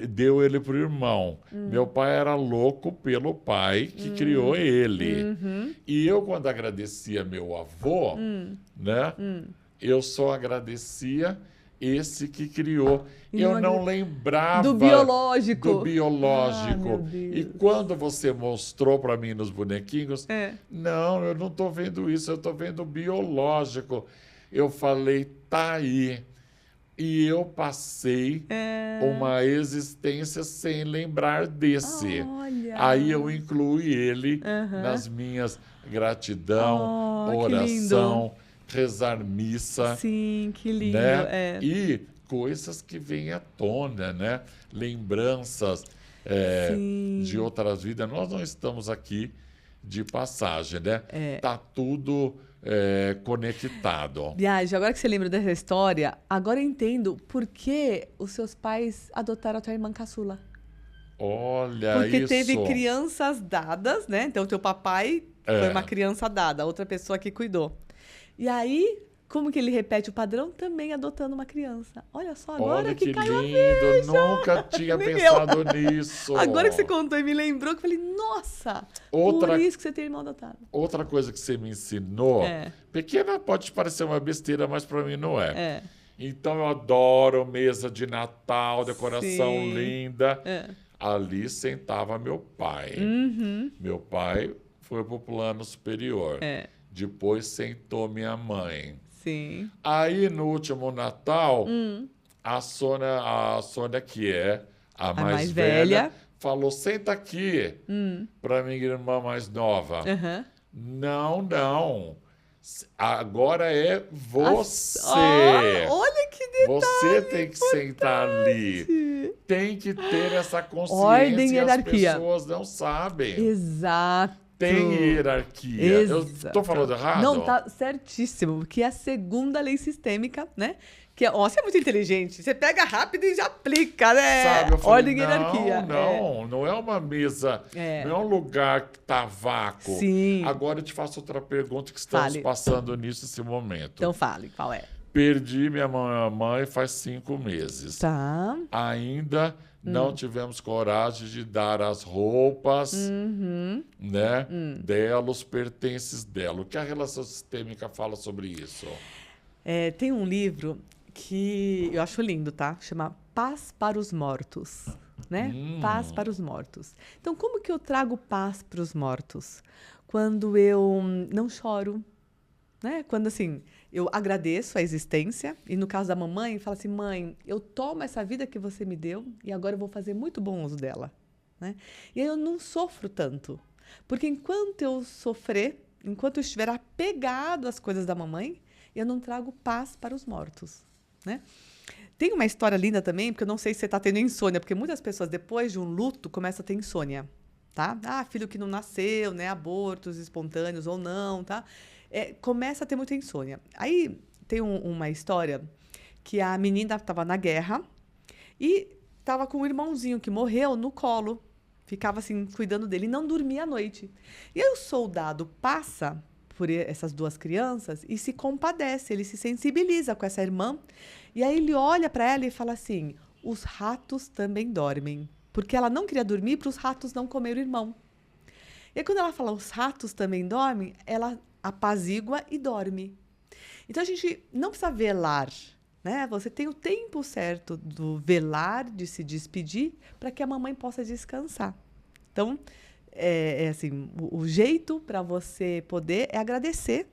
deu ele para o irmão. Meu pai era louco pelo pai que criou ele. E eu, quando agradecia meu avô, né, eu só agradecia esse que criou. Eu não lembrava do biológico. Do biológico. Meu Deus. E quando você mostrou para mim nos bonequinhos, não, eu não estou vendo isso, eu estou vendo o biológico. Eu falei, tá aí. E eu passei uma existência sem lembrar desse. Olha. Aí eu incluí ele nas minhas gratidão, oração, rezar missa. Sim, que lindo. Né? E coisas que vêm à tona, né? Lembranças de outras vidas. Nós não estamos aqui de passagem, né? Tá tudo conectado. Viagem, agora que você lembra dessa história, agora eu entendo por que os seus pais adotaram a tua irmã caçula. Olha, porque isso. teve crianças dadas, né? Então, teu papai foi uma criança dada, outra pessoa que cuidou. E aí, como que ele repete o padrão? Também adotando uma criança. Olha só, agora olha que caiu lindo, a ficha. Nunca tinha pensado nisso. Agora que você contou e me lembrou, que eu falei, nossa, por isso que você tem irmão adotado. Outra coisa que você me ensinou, pequena pode parecer uma besteira, mas para mim não é. Então eu adoro mesa de Natal, decoração linda. Ali sentava meu pai. Meu pai foi pro plano superior. Depois sentou minha mãe. Sim. Aí, no último Natal, a Sônia, que é a mais velha, falou, senta aqui, para minha irmã mais nova. Não. Agora é você. Olha que detalhe. Você tem que sentar ali. Tem que ter essa consciência. Ordem e as hierarquia. Pessoas não sabem. Exato. Tem hierarquia. Eu estou falando errado? Não, tá certíssimo. Que é a segunda lei sistêmica, né? Que é, você é muito inteligente. Você pega rápido e já aplica, né? Sabe, eu falei, ordem e hierarquia. Não é uma mesa, não é um lugar que tá vácuo. Sim. Agora eu te faço outra pergunta que estamos passando nesse momento. Então fale, qual é? Perdi minha mãe faz 5 meses. Tá. Ainda não tivemos coragem de dar as roupas, né, dela, os pertences dela. O que a relação sistêmica fala sobre isso? Tem um livro que eu acho lindo, tá? Chama Paz para os Mortos, né? Paz para os mortos. Então, como que eu trago paz para os mortos? Quando eu não choro, né? Quando, assim, eu agradeço a existência e, no caso da mamãe, falo assim, mãe, eu tomo essa vida que você me deu e agora eu vou fazer muito bom uso dela, né? E aí eu não sofro tanto, porque enquanto eu sofrer, enquanto eu estiver apegado às coisas da mamãe, eu não trago paz para os mortos, né? Tem uma história linda também, porque eu não sei se você está tendo insônia, porque muitas pessoas, depois de um luto, começam a ter insônia, tá? Filho que não nasceu, né? Abortos espontâneos ou não, tá? Começa a ter muita insônia. Aí tem uma história que a menina estava na guerra e estava com um irmãozinho que morreu no colo. Ficava assim, cuidando dele e não dormia à noite. E aí o soldado passa por essas 2 crianças e se compadece, ele se sensibiliza com essa irmã. E aí ele olha para ela e fala assim, os ratos também dormem. Porque ela não queria dormir para os ratos não comer o irmão. E aí quando ela fala, os ratos também dormem, ela apazigua e dorme. Então, a gente não precisa velar, né? Você tem o tempo certo do velar, de se despedir, para que a mamãe possa descansar. Então, assim, o jeito para você poder é agradecer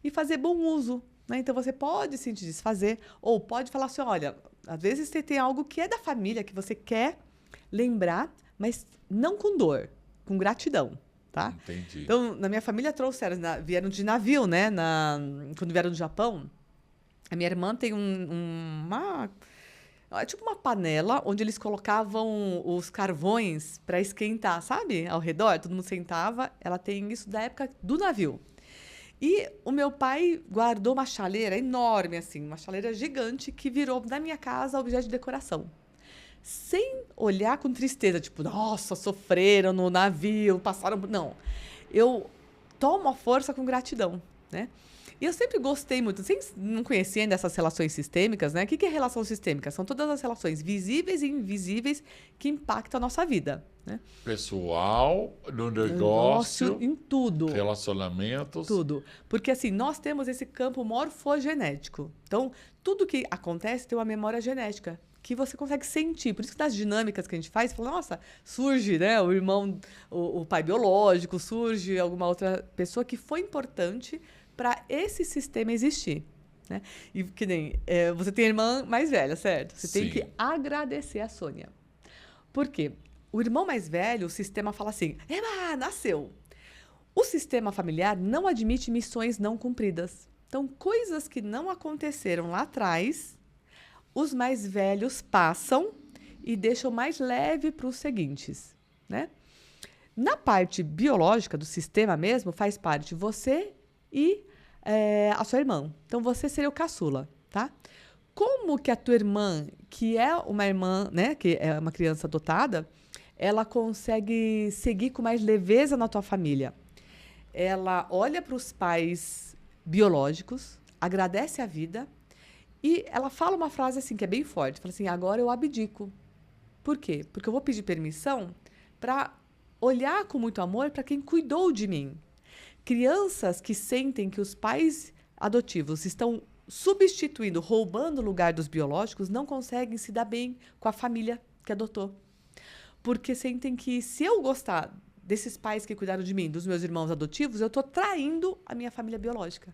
e fazer bom uso, né? Então, você pode se desfazer ou pode falar assim, olha, às vezes você tem algo que é da família, que você quer lembrar, mas não com dor, com gratidão. Tá? Entendi. Então, na minha família trouxeram, vieram de navio, né? Quando vieram do Japão, a minha irmã tem tipo uma panela onde eles colocavam os carvões para esquentar, sabe? Ao redor, todo mundo sentava. Ela tem isso da época do navio. E o meu pai guardou uma chaleira enorme, assim, uma chaleira gigante que virou, na minha casa, objeto de decoração. sem olhar com tristeza, tipo, nossa, sofreram no navio, passaram... Não, eu tomo a força com gratidão, né? E eu sempre gostei muito, não conhecia ainda essas relações sistêmicas, né? O que é relação sistêmica? São todas as relações visíveis e invisíveis que impactam a nossa vida, né? Pessoal, no negócio, em tudo. Relacionamentos. Tudo. Porque, assim, nós temos esse campo morfogenético. Então, tudo que acontece tem uma memória genética que você consegue sentir. Por isso que nas dinâmicas que a gente faz, você fala, nossa, surge, né, o irmão, o pai biológico, surge alguma outra pessoa que foi importante para esse sistema existir. Né? E que nem, você tem a irmã mais velha, certo? Você tem que agradecer a Sônia. Por quê? O irmão mais velho, o sistema fala assim, nasceu. O sistema familiar não admite missões não cumpridas. Então, coisas que não aconteceram lá atrás, os mais velhos passam e deixam mais leve para os seguintes, né? Na parte biológica do sistema mesmo, faz parte você e a sua irmã. Então, você seria o caçula, tá? Como que a tua irmã, que é uma irmã, né, que é uma criança adotada, ela consegue seguir com mais leveza na tua família? Ela olha para os pais biológicos, agradece a vida e ela fala uma frase assim que é bem forte. Fala assim, agora eu abdico. Por quê? Porque eu vou pedir permissão para olhar com muito amor para quem cuidou de mim. Crianças que sentem que os pais adotivos estão substituindo, roubando o lugar dos biológicos, não conseguem se dar bem com a família que adotou. Porque sentem que se eu gostar desses pais que cuidaram de mim, dos meus irmãos adotivos, eu estou traindo a minha família biológica.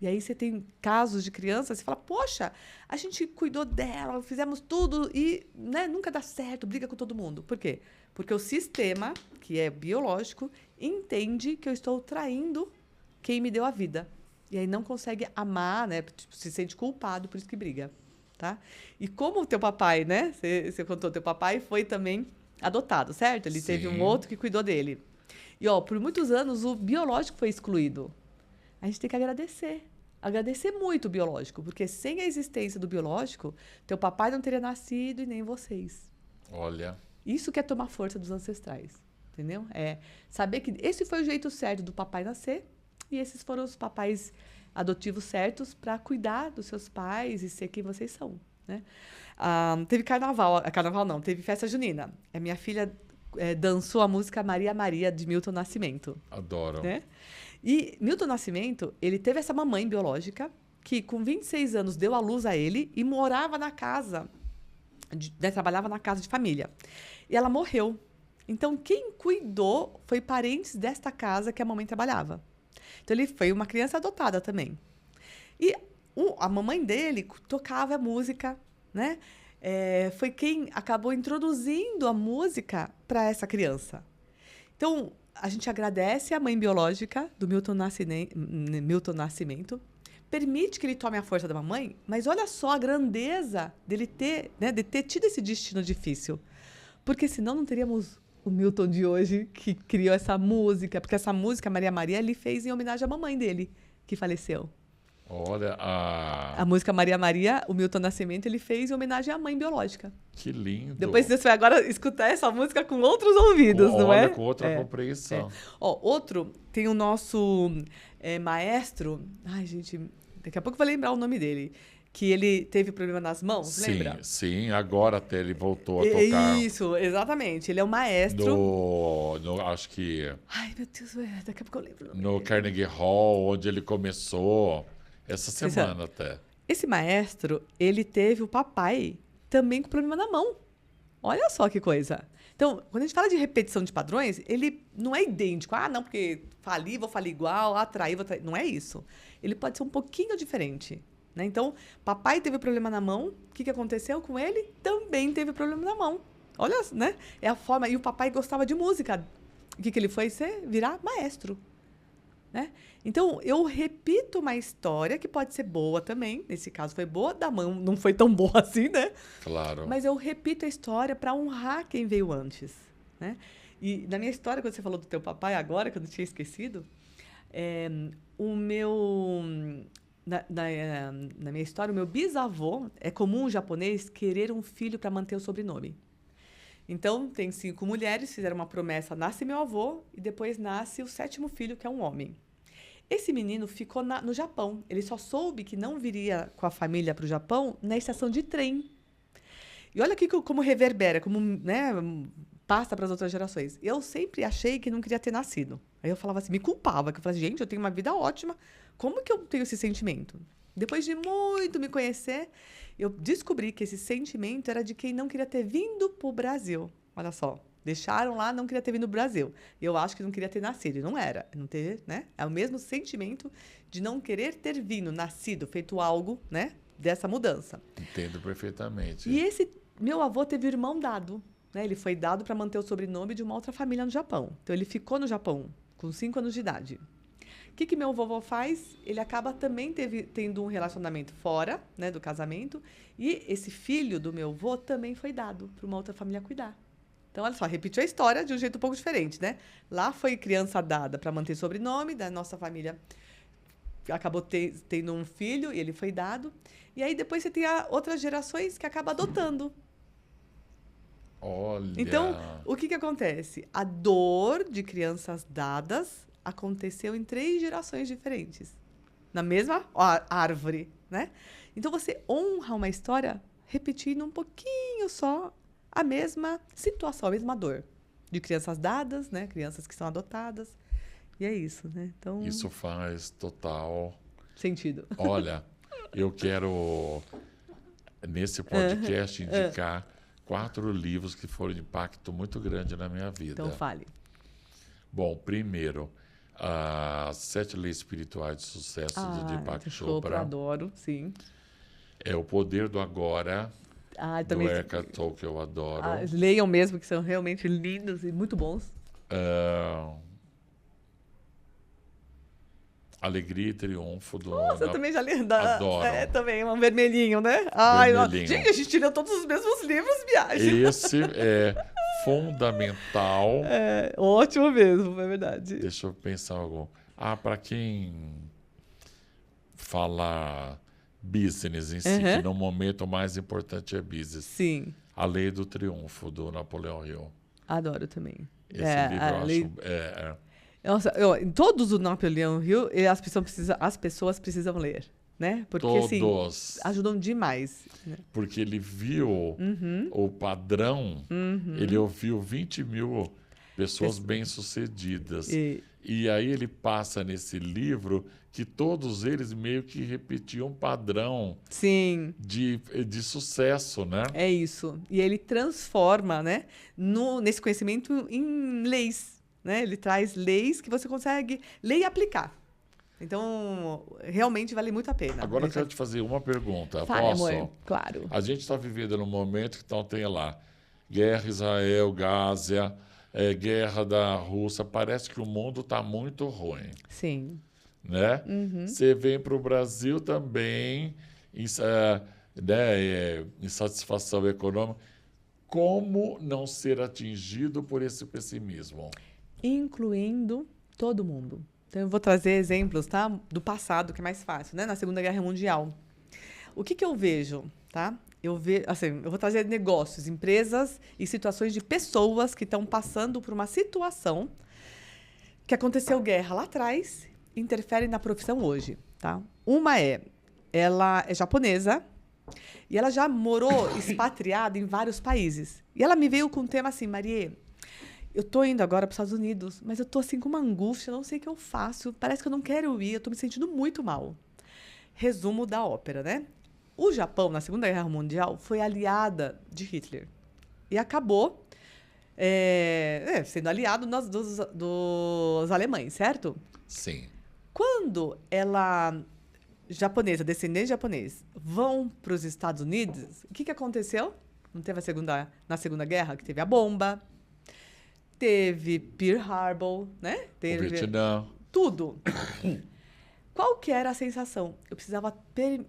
E aí você tem casos de crianças, você fala, poxa, a gente cuidou dela, fizemos tudo e, né, nunca dá certo, briga com todo mundo. Por quê? Porque o sistema, que é biológico, entende que eu estou traindo quem me deu a vida. E aí não consegue amar, né? Tipo, se sente culpado, por isso que briga, tá? E como o teu papai, né? Você contou, teu papai foi também adotado, certo? Ele teve um outro que cuidou dele. E, por muitos anos, o biológico foi excluído. A gente tem que agradecer. Agradecer muito o biológico, porque sem a existência do biológico, teu papai não teria nascido e nem vocês. Olha. Isso que é tomar força dos ancestrais, entendeu? É saber que esse foi o jeito certo do papai nascer e esses foram os papais adotivos certos para cuidar dos seus pais e ser quem vocês são, né? Teve carnaval não, teve festa junina. A minha filha dançou a música Maria Maria, de Milton Nascimento. Adoro. Né? E Milton Nascimento, ele teve essa mamãe biológica que, com 26 anos, deu à luz a ele e morava na casa, trabalhava na casa de família. E ela morreu. Então, quem cuidou foi parentes desta casa que a mamãe trabalhava. Então, ele foi uma criança adotada também. E a mamãe dele tocava música, né? Foi quem acabou introduzindo a música para essa criança. Então, a gente agradece a mãe biológica do Milton Nascimento, permite que ele tome a força da mamãe, mas olha só a grandeza dele ter, né, de ter tido esse destino difícil. Porque senão não teríamos o Milton de hoje que criou essa música, porque essa música, Maria Maria, ele fez em homenagem à mamãe dele, que faleceu. Olha, a música Maria Maria, o Milton Nascimento, ele fez em homenagem à mãe biológica. Que lindo. Depois você vai agora escutar essa música com outros ouvidos, não é? Olha, com outra compreensão. Outro, tem o nosso maestro... Ai, gente, daqui a pouco eu vou lembrar o nome dele. Que ele teve problema nas mãos, lembra? Sim, agora até ele voltou a tocar. Isso, exatamente. Ele é o maestro... acho que... Ai, meu Deus, daqui a pouco eu lembro. No Carnegie Hall, onde ele começou... Essa semana até. Esse maestro, ele teve o papai também com problema na mão. Olha só que coisa. Então, quando a gente fala de repetição de padrões, ele não é idêntico. Não, porque vou falir igual, atrair, vou atrair. Não é isso. Ele pode ser um pouquinho diferente. Né? Então, papai teve problema na mão. O que aconteceu com ele? Também teve problema na mão. Olha, né? É a forma. E o papai gostava de música. O que ele foi ser? Virar maestro. Né? Então, eu repito uma história que pode ser boa também. Nesse caso, foi boa. Da mão não foi tão boa assim, né? Claro. Mas eu repito a história para honrar quem veio antes. Né? E na minha história, quando você falou do teu papai agora, que eu não tinha esquecido, o meu na minha história, o meu bisavô, é comum o japonês querer um filho para manter o sobrenome. Então, tem 5 mulheres, fizeram uma promessa, nasce meu avô, e depois nasce o 7º filho, que é um homem. Esse menino ficou no Japão. Ele só soube que não viria com a família para o Japão na estação de trem. E olha aqui como reverbera, como, né, passa para as outras gerações. Eu sempre achei que não queria ter nascido. Aí eu falava assim, me culpava, que eu falava, gente, eu tenho uma vida ótima, como que eu tenho esse sentimento? Depois de muito me conhecer, eu descobri que esse sentimento era de quem não queria ter vindo para o Brasil. Olha só, deixaram lá, não queria ter vindo para o Brasil. Eu acho que não queria ter nascido, e não era. Não ter, né? É o mesmo sentimento de não querer ter vindo, nascido, feito algo, né, dessa mudança. Entendo perfeitamente. E esse meu avô teve irmão dado, né? Ele foi dado para manter o sobrenome de uma outra família no Japão. Então, ele ficou no Japão com 5 anos de idade. O que meu vovô faz? Ele acaba também tendo um relacionamento fora, né, do casamento, e esse filho do meu avô também foi dado para uma outra família cuidar. Então, olha só, repetiu a história de um jeito um pouco diferente, né? Lá foi criança dada para manter sobrenome, da nossa família acabou tendo um filho e ele foi dado. E aí depois você tem outras gerações que acabam adotando. Olha. Então, o que acontece? A dor de crianças dadas aconteceu em 3 gerações diferentes. Na mesma árvore, né? Então, você honra uma história repetindo um pouquinho só a mesma situação, a mesma dor. De crianças dadas, né? Crianças que são adotadas. E é isso, né? Então, isso faz total sentido. Olha, eu quero, nesse podcast, indicar 4 livros que foram de impacto muito grande na minha vida. Então, fale. Bom, primeiro, as 7 Leis Espirituais de Sucesso, do Deepak Chopra. Eu adoro, sim. É O Poder do Agora, do Eckhart Tolle, que eu adoro. Leiam mesmo, que são realmente lindos e muito bons. Alegria e Triunfo do... Nossa, eu também já li. Adoro. Também, um vermelhinho, né? Ai, Vermelhinho. Gente, a gente leu todos os mesmos livros, viagem. Esse é fundamental. É, ótimo mesmo, é verdade. Deixa eu pensar algum. Para quem fala business em si, que no momento o mais importante é business. Sim. A Lei do Triunfo, do Napoleão Hill. Adoro também. Esse livro eu acho... Nossa, em todos os Napoleão Hill, as pessoas precisam ler, né? Porque, assim, ajudam demais. Né? Porque ele viu o padrão, ele ouviu 20 mil pessoas bem-sucedidas. E aí ele passa nesse livro que todos eles meio que repetiam um padrão de sucesso, né? É isso. E ele transforma, né, nesse conhecimento em leis. Né? Ele traz leis que você consegue ler e aplicar. Então, realmente vale muito a pena. Agora eu quero te fazer uma pergunta. Fale, Posso? amor. Claro. A gente está vivendo num momento que então, tem lá guerra Israel, Gásia, guerra da Rússia. Parece que o mundo está muito ruim. Sim. Né? Você vem para o Brasil também, insatisfação econômica. Como não ser atingido por esse pessimismo? Incluindo todo mundo. Então, eu vou trazer exemplos, tá, do passado, que é mais fácil, né? Na Segunda Guerra Mundial. O que eu vejo, tá? Eu vou trazer negócios, empresas e situações de pessoas que estão passando por uma situação que aconteceu guerra lá atrás e interfere na profissão hoje, tá? Uma ela é japonesa e ela já morou expatriada em vários países. E ela me veio com um tema assim, Marie, eu tô indo agora para os Estados Unidos, mas eu tô assim com uma angústia, não sei o que eu faço, parece que eu não quero ir, eu tô me sentindo muito mal. Resumo da ópera, né? O Japão, na Segunda Guerra Mundial, foi aliada de Hitler. E acabou sendo aliado dos alemães, certo? Sim. Quando ela, japonesa, descendente de japonês, vão para os Estados Unidos, o que aconteceu? Não teve na Segunda Guerra, que teve a bomba, teve Pearl Harbor, né? Teve o Vietnã. Tudo. Qual que era a sensação? Eu precisava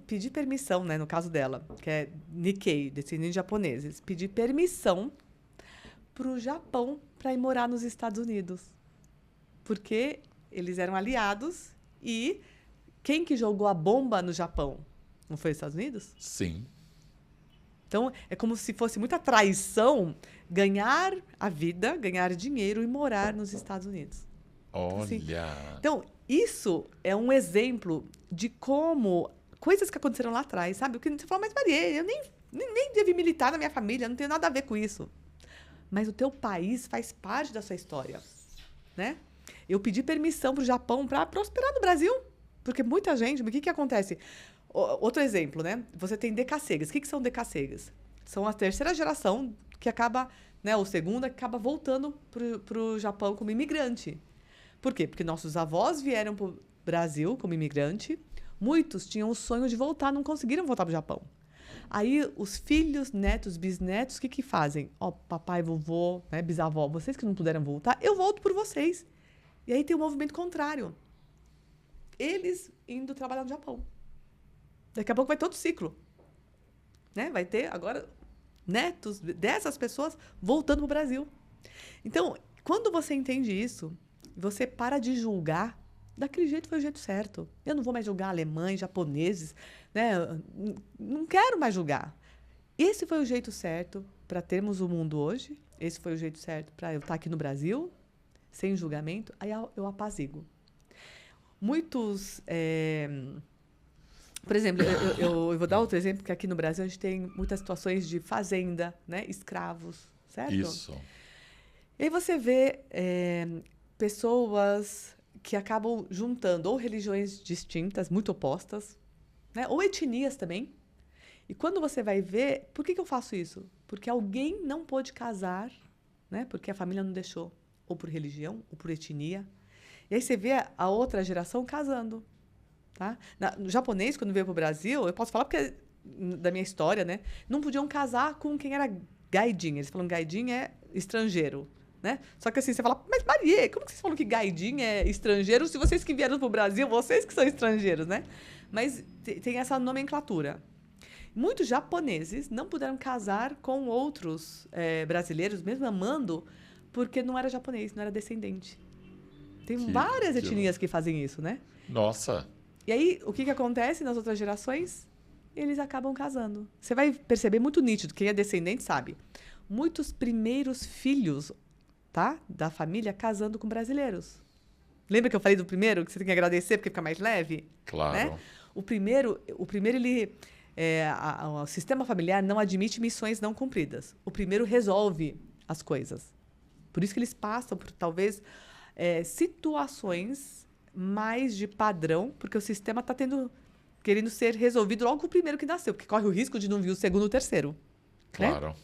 pedir permissão, né? No caso dela, que é Nikkei, descendente de japoneses, pedir permissão para o Japão para ir morar nos Estados Unidos. Porque eles eram aliados e quem que jogou a bomba no Japão? Não foi os Estados Unidos? Sim. Então, é como se fosse muita traição ganhar a vida, ganhar dinheiro e morar nos Estados Unidos. Olha! Assim, então, isso é um exemplo de como coisas que aconteceram lá atrás, sabe? O que você fala, mas Maria, eu nem devi militar na minha família, não tenho nada a ver com isso. Mas o teu país faz parte da sua história, né? Eu pedi permissão para o Japão para prosperar no Brasil, porque muita gente... O que acontece? Outro exemplo, né? Você tem decassegas. O que são decassegas? São a terceira geração que acaba, né? Ou segunda, que acaba voltando para o Japão como imigrante. Por quê? Porque nossos avós vieram para o Brasil como imigrante. Muitos tinham o sonho de voltar, não conseguiram voltar para o Japão. Aí, os filhos, netos, bisnetos, o que fazem? Ó, papai, vovô, né, bisavó, vocês que não puderam voltar, eu volto por vocês. E aí tem um movimento contrário. Eles indo trabalhar no Japão. Daqui a pouco vai todo ciclo. Né? Vai ter agora netos dessas pessoas voltando para o Brasil. Então, quando você entende isso, você para de julgar, daquele jeito foi o jeito certo. Eu não vou mais julgar alemães, japoneses, né? Não quero mais julgar. Esse foi o jeito certo para termos o mundo hoje. Esse foi o jeito certo para eu estar aqui no Brasil, sem julgamento. Aí eu apazigo. Muitos... Por exemplo, eu vou dar outro exemplo, que aqui no Brasil a gente tem muitas situações de fazenda, né? Escravos, certo? Isso. E aí você vê pessoas que acabam juntando ou religiões distintas, muito opostas, né? Ou etnias também. E quando você vai ver, por que eu faço isso? Porque alguém não pôde casar, né? Porque a família não deixou, ou por religião, ou por etnia. E aí você vê a outra geração casando. Tá? No japonês, quando veio para o Brasil, eu posso falar porque da minha história, né? Não podiam casar com quem era gaidin. Eles falam que gaidin é estrangeiro, né? Só que assim, você fala, mas Maria, como que vocês falam que gaidin é estrangeiro se vocês que vieram para o Brasil, vocês que são estrangeiros, né? Mas tem essa nomenclatura. Muitos japoneses não puderam casar com outros brasileiros, mesmo amando, porque não era japonês, não era descendente. Tem várias etnias que fazem isso, né? Nossa! E aí, o que acontece nas outras gerações? Eles acabam casando. Você vai perceber muito nítido, quem é descendente sabe. Muitos primeiros filhos, tá, da família casando com brasileiros. Lembra que eu falei do primeiro, que você tem que agradecer porque fica mais leve? Claro. Né? O primeiro ele... o sistema familiar não admite missões não cumpridas. O primeiro resolve as coisas. Por isso que eles passam por, talvez, situações mais de padrão, porque o sistema está querendo ser resolvido logo com o primeiro que nasceu, porque corre o risco de não vir o segundo ou o terceiro. Claro. Né?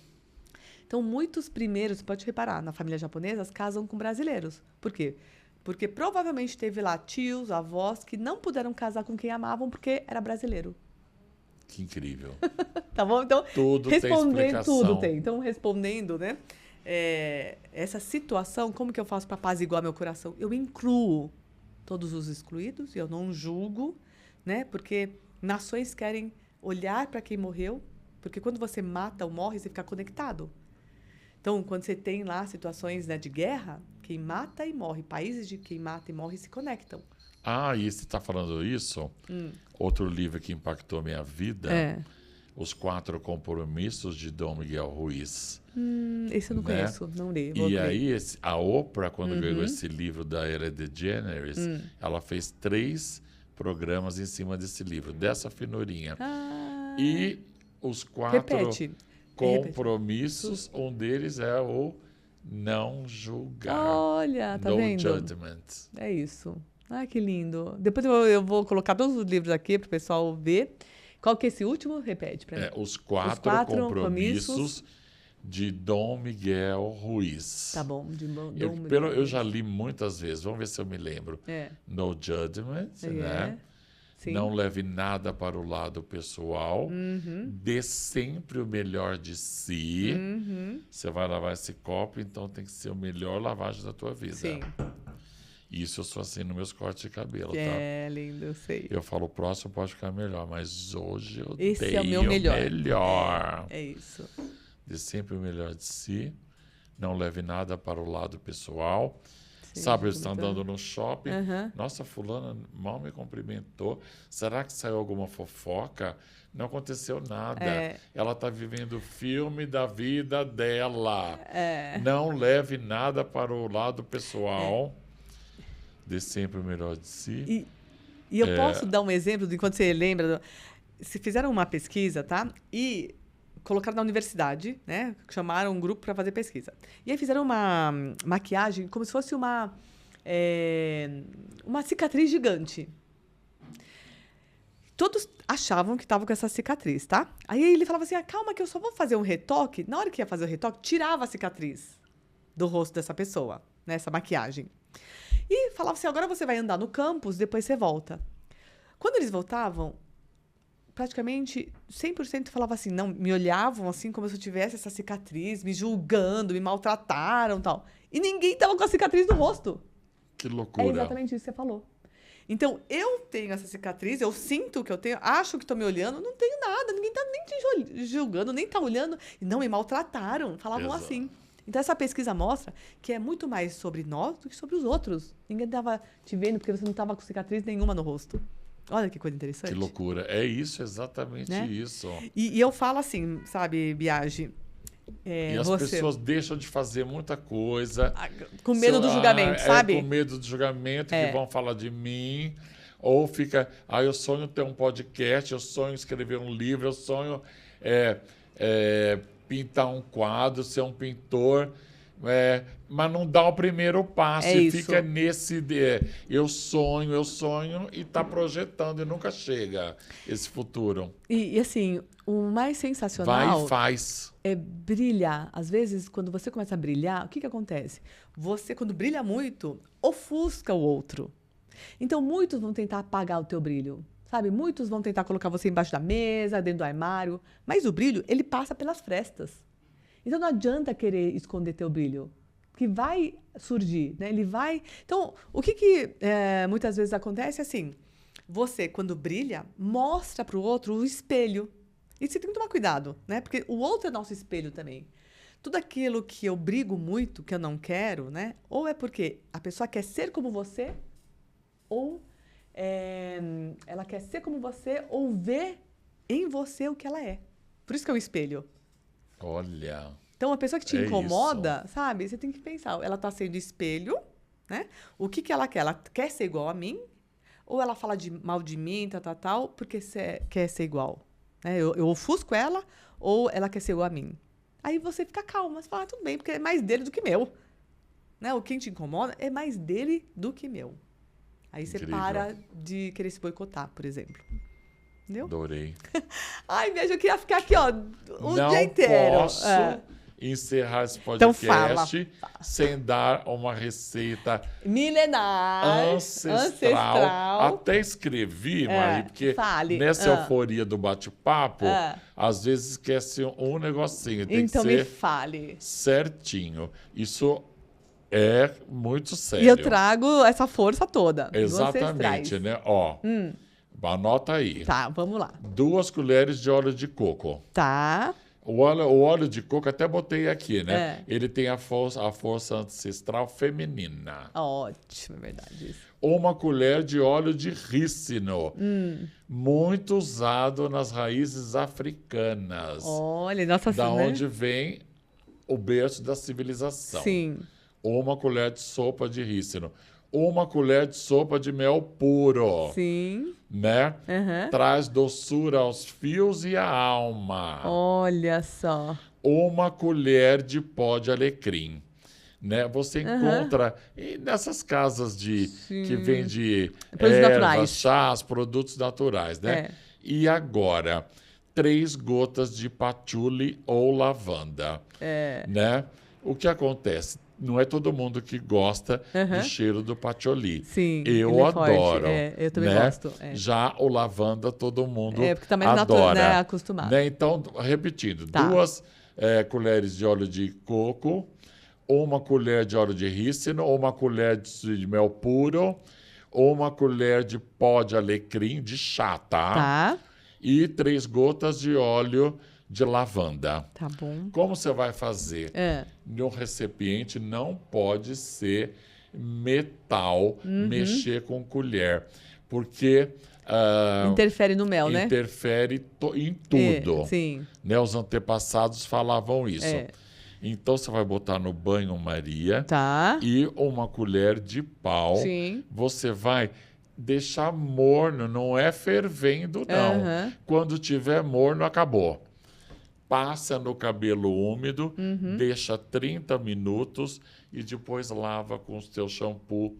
Então, muitos primeiros, pode reparar, na família japonesa, casam com brasileiros. Por quê? Porque provavelmente teve lá tios, avós, que não puderam casar com quem amavam porque era brasileiro. Que incrível. Tá bom? Então, tudo tem explicação. Tudo tem. Então, respondendo, né? Essa situação, como que eu faço para apaziguar meu coração? Eu incluo todos os excluídos, e eu não julgo, né? Porque nações querem olhar para quem morreu, porque quando você mata ou morre, você fica conectado. Então, quando você tem lá situações, né, de guerra, quem mata e morre, países de quem mata e morre se conectam. Ah, e você está falando isso? Outro livro que impactou minha vida, Os 4 Compromissos de Dom Miguel Ruiz. Esse eu não conheço, não li. E aí, a Oprah, quando ganhou esse livro da Ellen DeGeneres, ela fez 3 programas em cima desse livro, dessa finurinha. E os 4 compromissos, um deles é o não julgar. Olha, tá vendo? No judgment. É isso. Ah, que lindo. Depois eu vou colocar todos os livros aqui para o pessoal ver. Qual que é esse último? Repete para mim. Os 4 compromissos de Dom Miguel Ruiz. Tá bom. Eu já li muitas vezes. Vamos ver se eu me lembro. No judgment, né? Sim. Não leve nada para o lado pessoal. Dê sempre o melhor de si. Você vai lavar esse copo, então tem que ser o melhor lavagem da tua vida. Sim. Isso eu sou assim nos meus cortes de cabelo, tá? É, lindo, eu sei. Eu falo, o próximo pode ficar melhor, mas hoje eu Esse dei é o meu melhor. É isso. Dê sempre o melhor de si. Não leve nada para o lado pessoal. Sabe, eles estão andando no shopping. Nossa, fulana mal me cumprimentou. Será que saiu alguma fofoca? Não aconteceu nada. Ela está vivendo o filme da vida dela. Não leve nada para o lado pessoal. Dê sempre o melhor de si. E eu posso dar um exemplo de quando você lembra. Se fizeram uma pesquisa, tá? E colocaram na universidade, né? Chamaram um grupo para fazer pesquisa. E aí fizeram uma maquiagem como se fosse uma cicatriz gigante. Todos achavam que estavam com essa cicatriz, tá? Aí ele falava assim, calma que eu só vou fazer um retoque. Na hora que ia fazer o retoque, tirava a cicatriz do rosto dessa pessoa, né? Essa maquiagem. E falava assim, agora você vai andar no campus, depois você volta. Quando eles voltavam, praticamente 100% falava assim, não, me olhavam assim como se eu tivesse essa cicatriz, me julgando, me maltrataram e tal. E ninguém tava com a cicatriz no rosto. Que loucura. É exatamente isso que você falou. Então, eu tenho essa cicatriz, eu sinto que eu tenho, acho que estão me olhando, não tenho nada, ninguém tá nem te julgando, nem tá olhando. E não, me maltrataram, falavam assim. Então, essa pesquisa mostra que é muito mais sobre nós do que sobre os outros. Ninguém estava te vendo porque você não estava com cicatriz nenhuma no rosto. Olha que coisa interessante. Que loucura. É isso, exatamente, né? Isso. E eu falo assim, sabe, Biagi? E as pessoas deixam de fazer muita coisa. Com medo do julgamento, sabe? Com medo do julgamento, que vão falar de mim. Ou fica, eu sonho ter um podcast, eu sonho escrever um livro, eu sonho pintar um quadro, ser um pintor. Mas não dá o primeiro passo e fica nesse eu sonho e está projetando e nunca chega esse futuro. E assim, o mais sensacional vai e faz. É brilhar. Às vezes, quando você começa a brilhar, o que acontece? Você, quando brilha muito, ofusca o outro. Então, muitos vão tentar apagar o teu brilho. Sabe? Muitos vão tentar colocar você embaixo da mesa, dentro do armário. Mas o brilho, ele passa pelas frestas. Então, não adianta querer esconder teu brilho, que vai surgir, né? Ele vai... Então, o que muitas vezes acontece é assim, você, quando brilha, mostra para o outro o espelho. E você tem que tomar cuidado, né? Porque o outro é nosso espelho também. Tudo aquilo que eu brigo muito, que eu não quero, né? Ou é porque a pessoa quer ser como você, ou ela quer ser como você, ou ver em você o que ela é. Por isso que é o espelho. Olha. Então, a pessoa que te incomoda, sabe? Você tem que pensar, ela está sendo espelho, né? O que ela quer? Ela quer ser igual a mim? Ou ela fala mal de mim, tal, porque quer ser igual? Né? Eu ofusco ela, ou ela quer ser igual a mim? Aí você fica calma, você fala, tudo bem, porque é mais dele do que meu. Né? O quem te incomoda é mais dele do que meu. Aí você para de querer se boicotar, por exemplo. Entendeu? Adorei. Ai, eu queria ficar aqui, ó, o dia inteiro. Não posso encerrar esse podcast então sem dar uma receita milenar, ancestral. Até escrevi, Marie, porque nessa euforia do bate-papo, às vezes esquece um negocinho. Tem então que ser me fale. Certinho. Isso é muito sério. E eu trago essa força toda. Exatamente, né? Ó, anota aí. Tá, vamos lá. 2 colheres de óleo de coco. Tá. O óleo de coco, até botei aqui, né? Ele tem a força ancestral feminina. Ótimo, é verdade isso. 1 colher de óleo de rícino. Muito usado nas raízes africanas. Olha, nossa da onde vem o berço da civilização. Sim. 1 colher de sopa de rícino. 1 colher de sopa de mel puro. Sim. Né? Traz doçura aos fios e à alma. Olha só. 1 colher de pó de alecrim. Né? Você encontra nessas casas que vende ervas, chás, produtos naturais. Né? E agora, 3 gotas de patchouli ou lavanda. Né? O que acontece? Não é todo mundo que gosta do cheiro do patchouli. Sim, eu adoro. Eu também gosto. Já o lavanda todo mundo adora. Porque tá mais natural, né? Acostumado. Né? Então, repetindo, 2 colheres de óleo de coco, 1 colher de óleo de rícino, 1 colher de mel puro, 1 colher de pó de alecrim, de chá, tá? E 3 gotas de óleo de lavanda. Tá bom. Como você vai fazer? No recipiente não pode ser metal mexer com colher. Porque... interfere no mel, né? Interfere em tudo. Sim. Né? Os antepassados falavam isso. Então, você vai botar no banho-maria e uma colher de pau. Sim. Você vai deixar morno, não é fervendo, não. Quando tiver morno, acabou. Passa no cabelo úmido, deixa 30 minutos e depois lava com o seu shampoo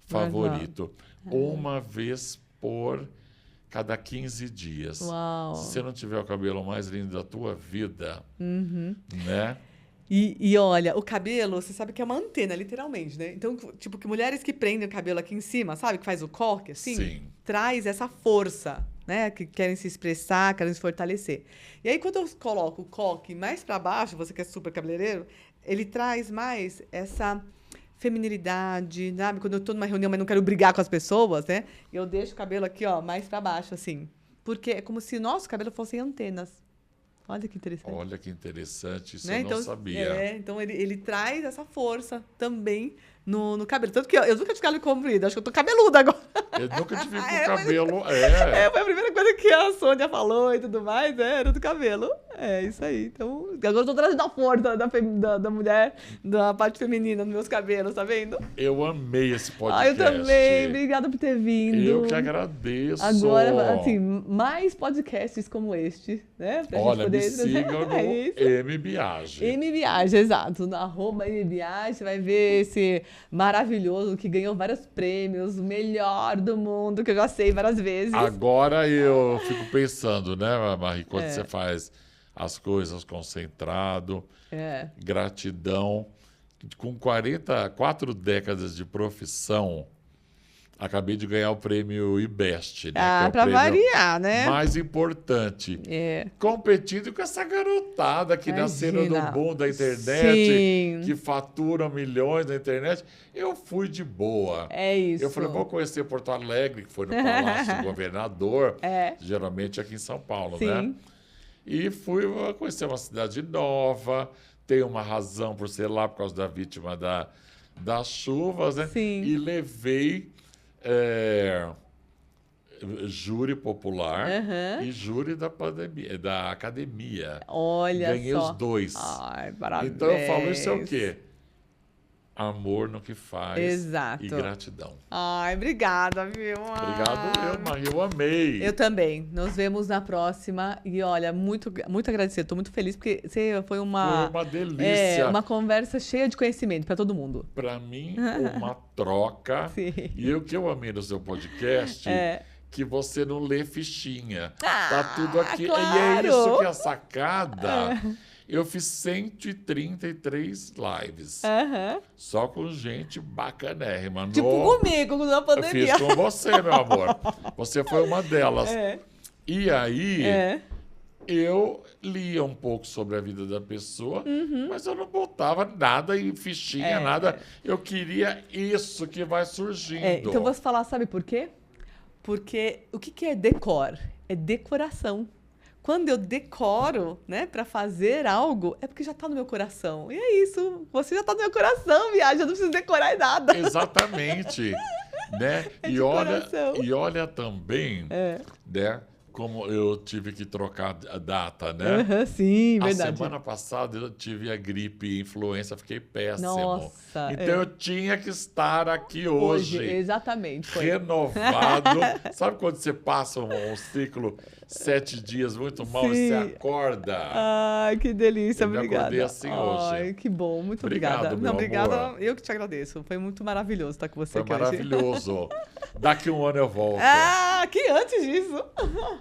favorito. Uma vez por cada 15 dias. Uau. Se você não tiver o cabelo mais lindo da tua vida, né? E olha, o cabelo, você sabe que é uma antena, literalmente, né? Então, tipo, que mulheres que prendem o cabelo aqui em cima, sabe? Que faz o coque, assim. Sim. Traz essa força, né? Que querem se expressar, querem se fortalecer. E aí, quando eu coloco o coque mais para baixo, você que é super cabeleireiro, ele traz mais essa feminilidade, sabe? Quando eu tô numa reunião, mas não quero brigar com as pessoas, né? Eu deixo o cabelo aqui, ó, mais para baixo, assim. Porque é como se o nosso cabelo fossem antenas. Olha que interessante. Olha que interessante, isso né? eu não sabia. Então ele traz essa força também no cabelo. Tanto que eu nunca tive cabelo comprido, acho que eu tô cabeluda agora. Eu nunca tive com cabelo. Foi a primeira coisa que a Sônia falou e tudo mais, era do cabelo. É isso aí. Então, agora eu tô trazendo a força da mulher, da parte feminina nos meus cabelos, tá vendo? Eu amei esse podcast. Eu também. Obrigada por ter vindo. Eu que agradeço. Agora, assim, mais podcasts como este, né? Pra Olha, gente poder... me sigam no M Viagem. M Viagem, exato. No @M Viagem, você vai ver esse maravilhoso que ganhou vários prêmios, o melhor do mundo, que eu já sei várias vezes. Agora eu fico pensando, né, Marie, quando você faz as coisas concentrado, gratidão. Com 4 décadas de profissão, acabei de ganhar o prêmio IBEST, né? Que é o pra prêmio variar, né? mais importante. Competindo com essa garotada que nasceram no boom da internet, que fatura milhões na internet. Eu fui de boa. É isso. Eu falei, vou conhecer Porto Alegre, que foi no Palácio do Governador, geralmente aqui em São Paulo, né? E fui conhecer uma cidade nova, tem uma razão por ser lá por causa da vítima das chuvas, né? Sim. E levei júri popular e júri da academia. Olha Ganhei só. os 2. Ai, parabéns. Então eu falo, isso é o quê? Amor no que faz. Exato. E gratidão. Ai, obrigada, viu? Obrigado, Marie, eu amei. Eu também. Nos vemos na próxima. E olha, muito agradecida. Estou muito feliz porque você foi uma delícia. Uma conversa cheia de conhecimento para todo mundo. Para mim, uma troca. Sim. E o que eu amei no seu podcast que você não lê fichinha. Tá tudo aqui. Claro. E é isso que é a sacada. Eu fiz 133 lives. Só com gente bacanérrima. Tipo comigo, na pandemia. Eu fiz com você, meu amor. Você foi uma delas. E aí, eu lia um pouco sobre a vida da pessoa, mas eu não botava nada em fichinha, nada. Eu queria isso que vai surgindo. Então, eu vou falar, sabe por quê? Porque o que é decor? É decoração. Quando eu decoro, né, para fazer algo, é porque já tá no meu coração. E é isso. Você já tá no meu coração, viagem. Eu não preciso decorar nada. Exatamente. Né? E olha também, né, como eu tive que trocar a data, né? Sim, verdade. A semana passada eu tive a gripe influenza, fiquei péssimo. Nossa. Então eu tinha que estar aqui hoje. Exatamente. Renovado. Sabe quando você passa um ciclo 7 dias muito mal e você acorda? Ai, que delícia, obrigada. Eu acordei assim hoje. Ai, que bom, muito obrigada. Meu obrigada, amor. Eu que te agradeço. Foi muito maravilhoso estar com você aqui hoje. Foi maravilhoso. Daqui 1 ano eu volto. Que antes disso.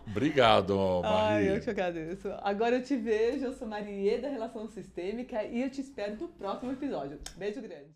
Obrigado, Marie. Eu que te agradeço. Agora eu te vejo, eu sou Marie da Relação Sistêmica e eu te espero no próximo episódio. Beijo grande.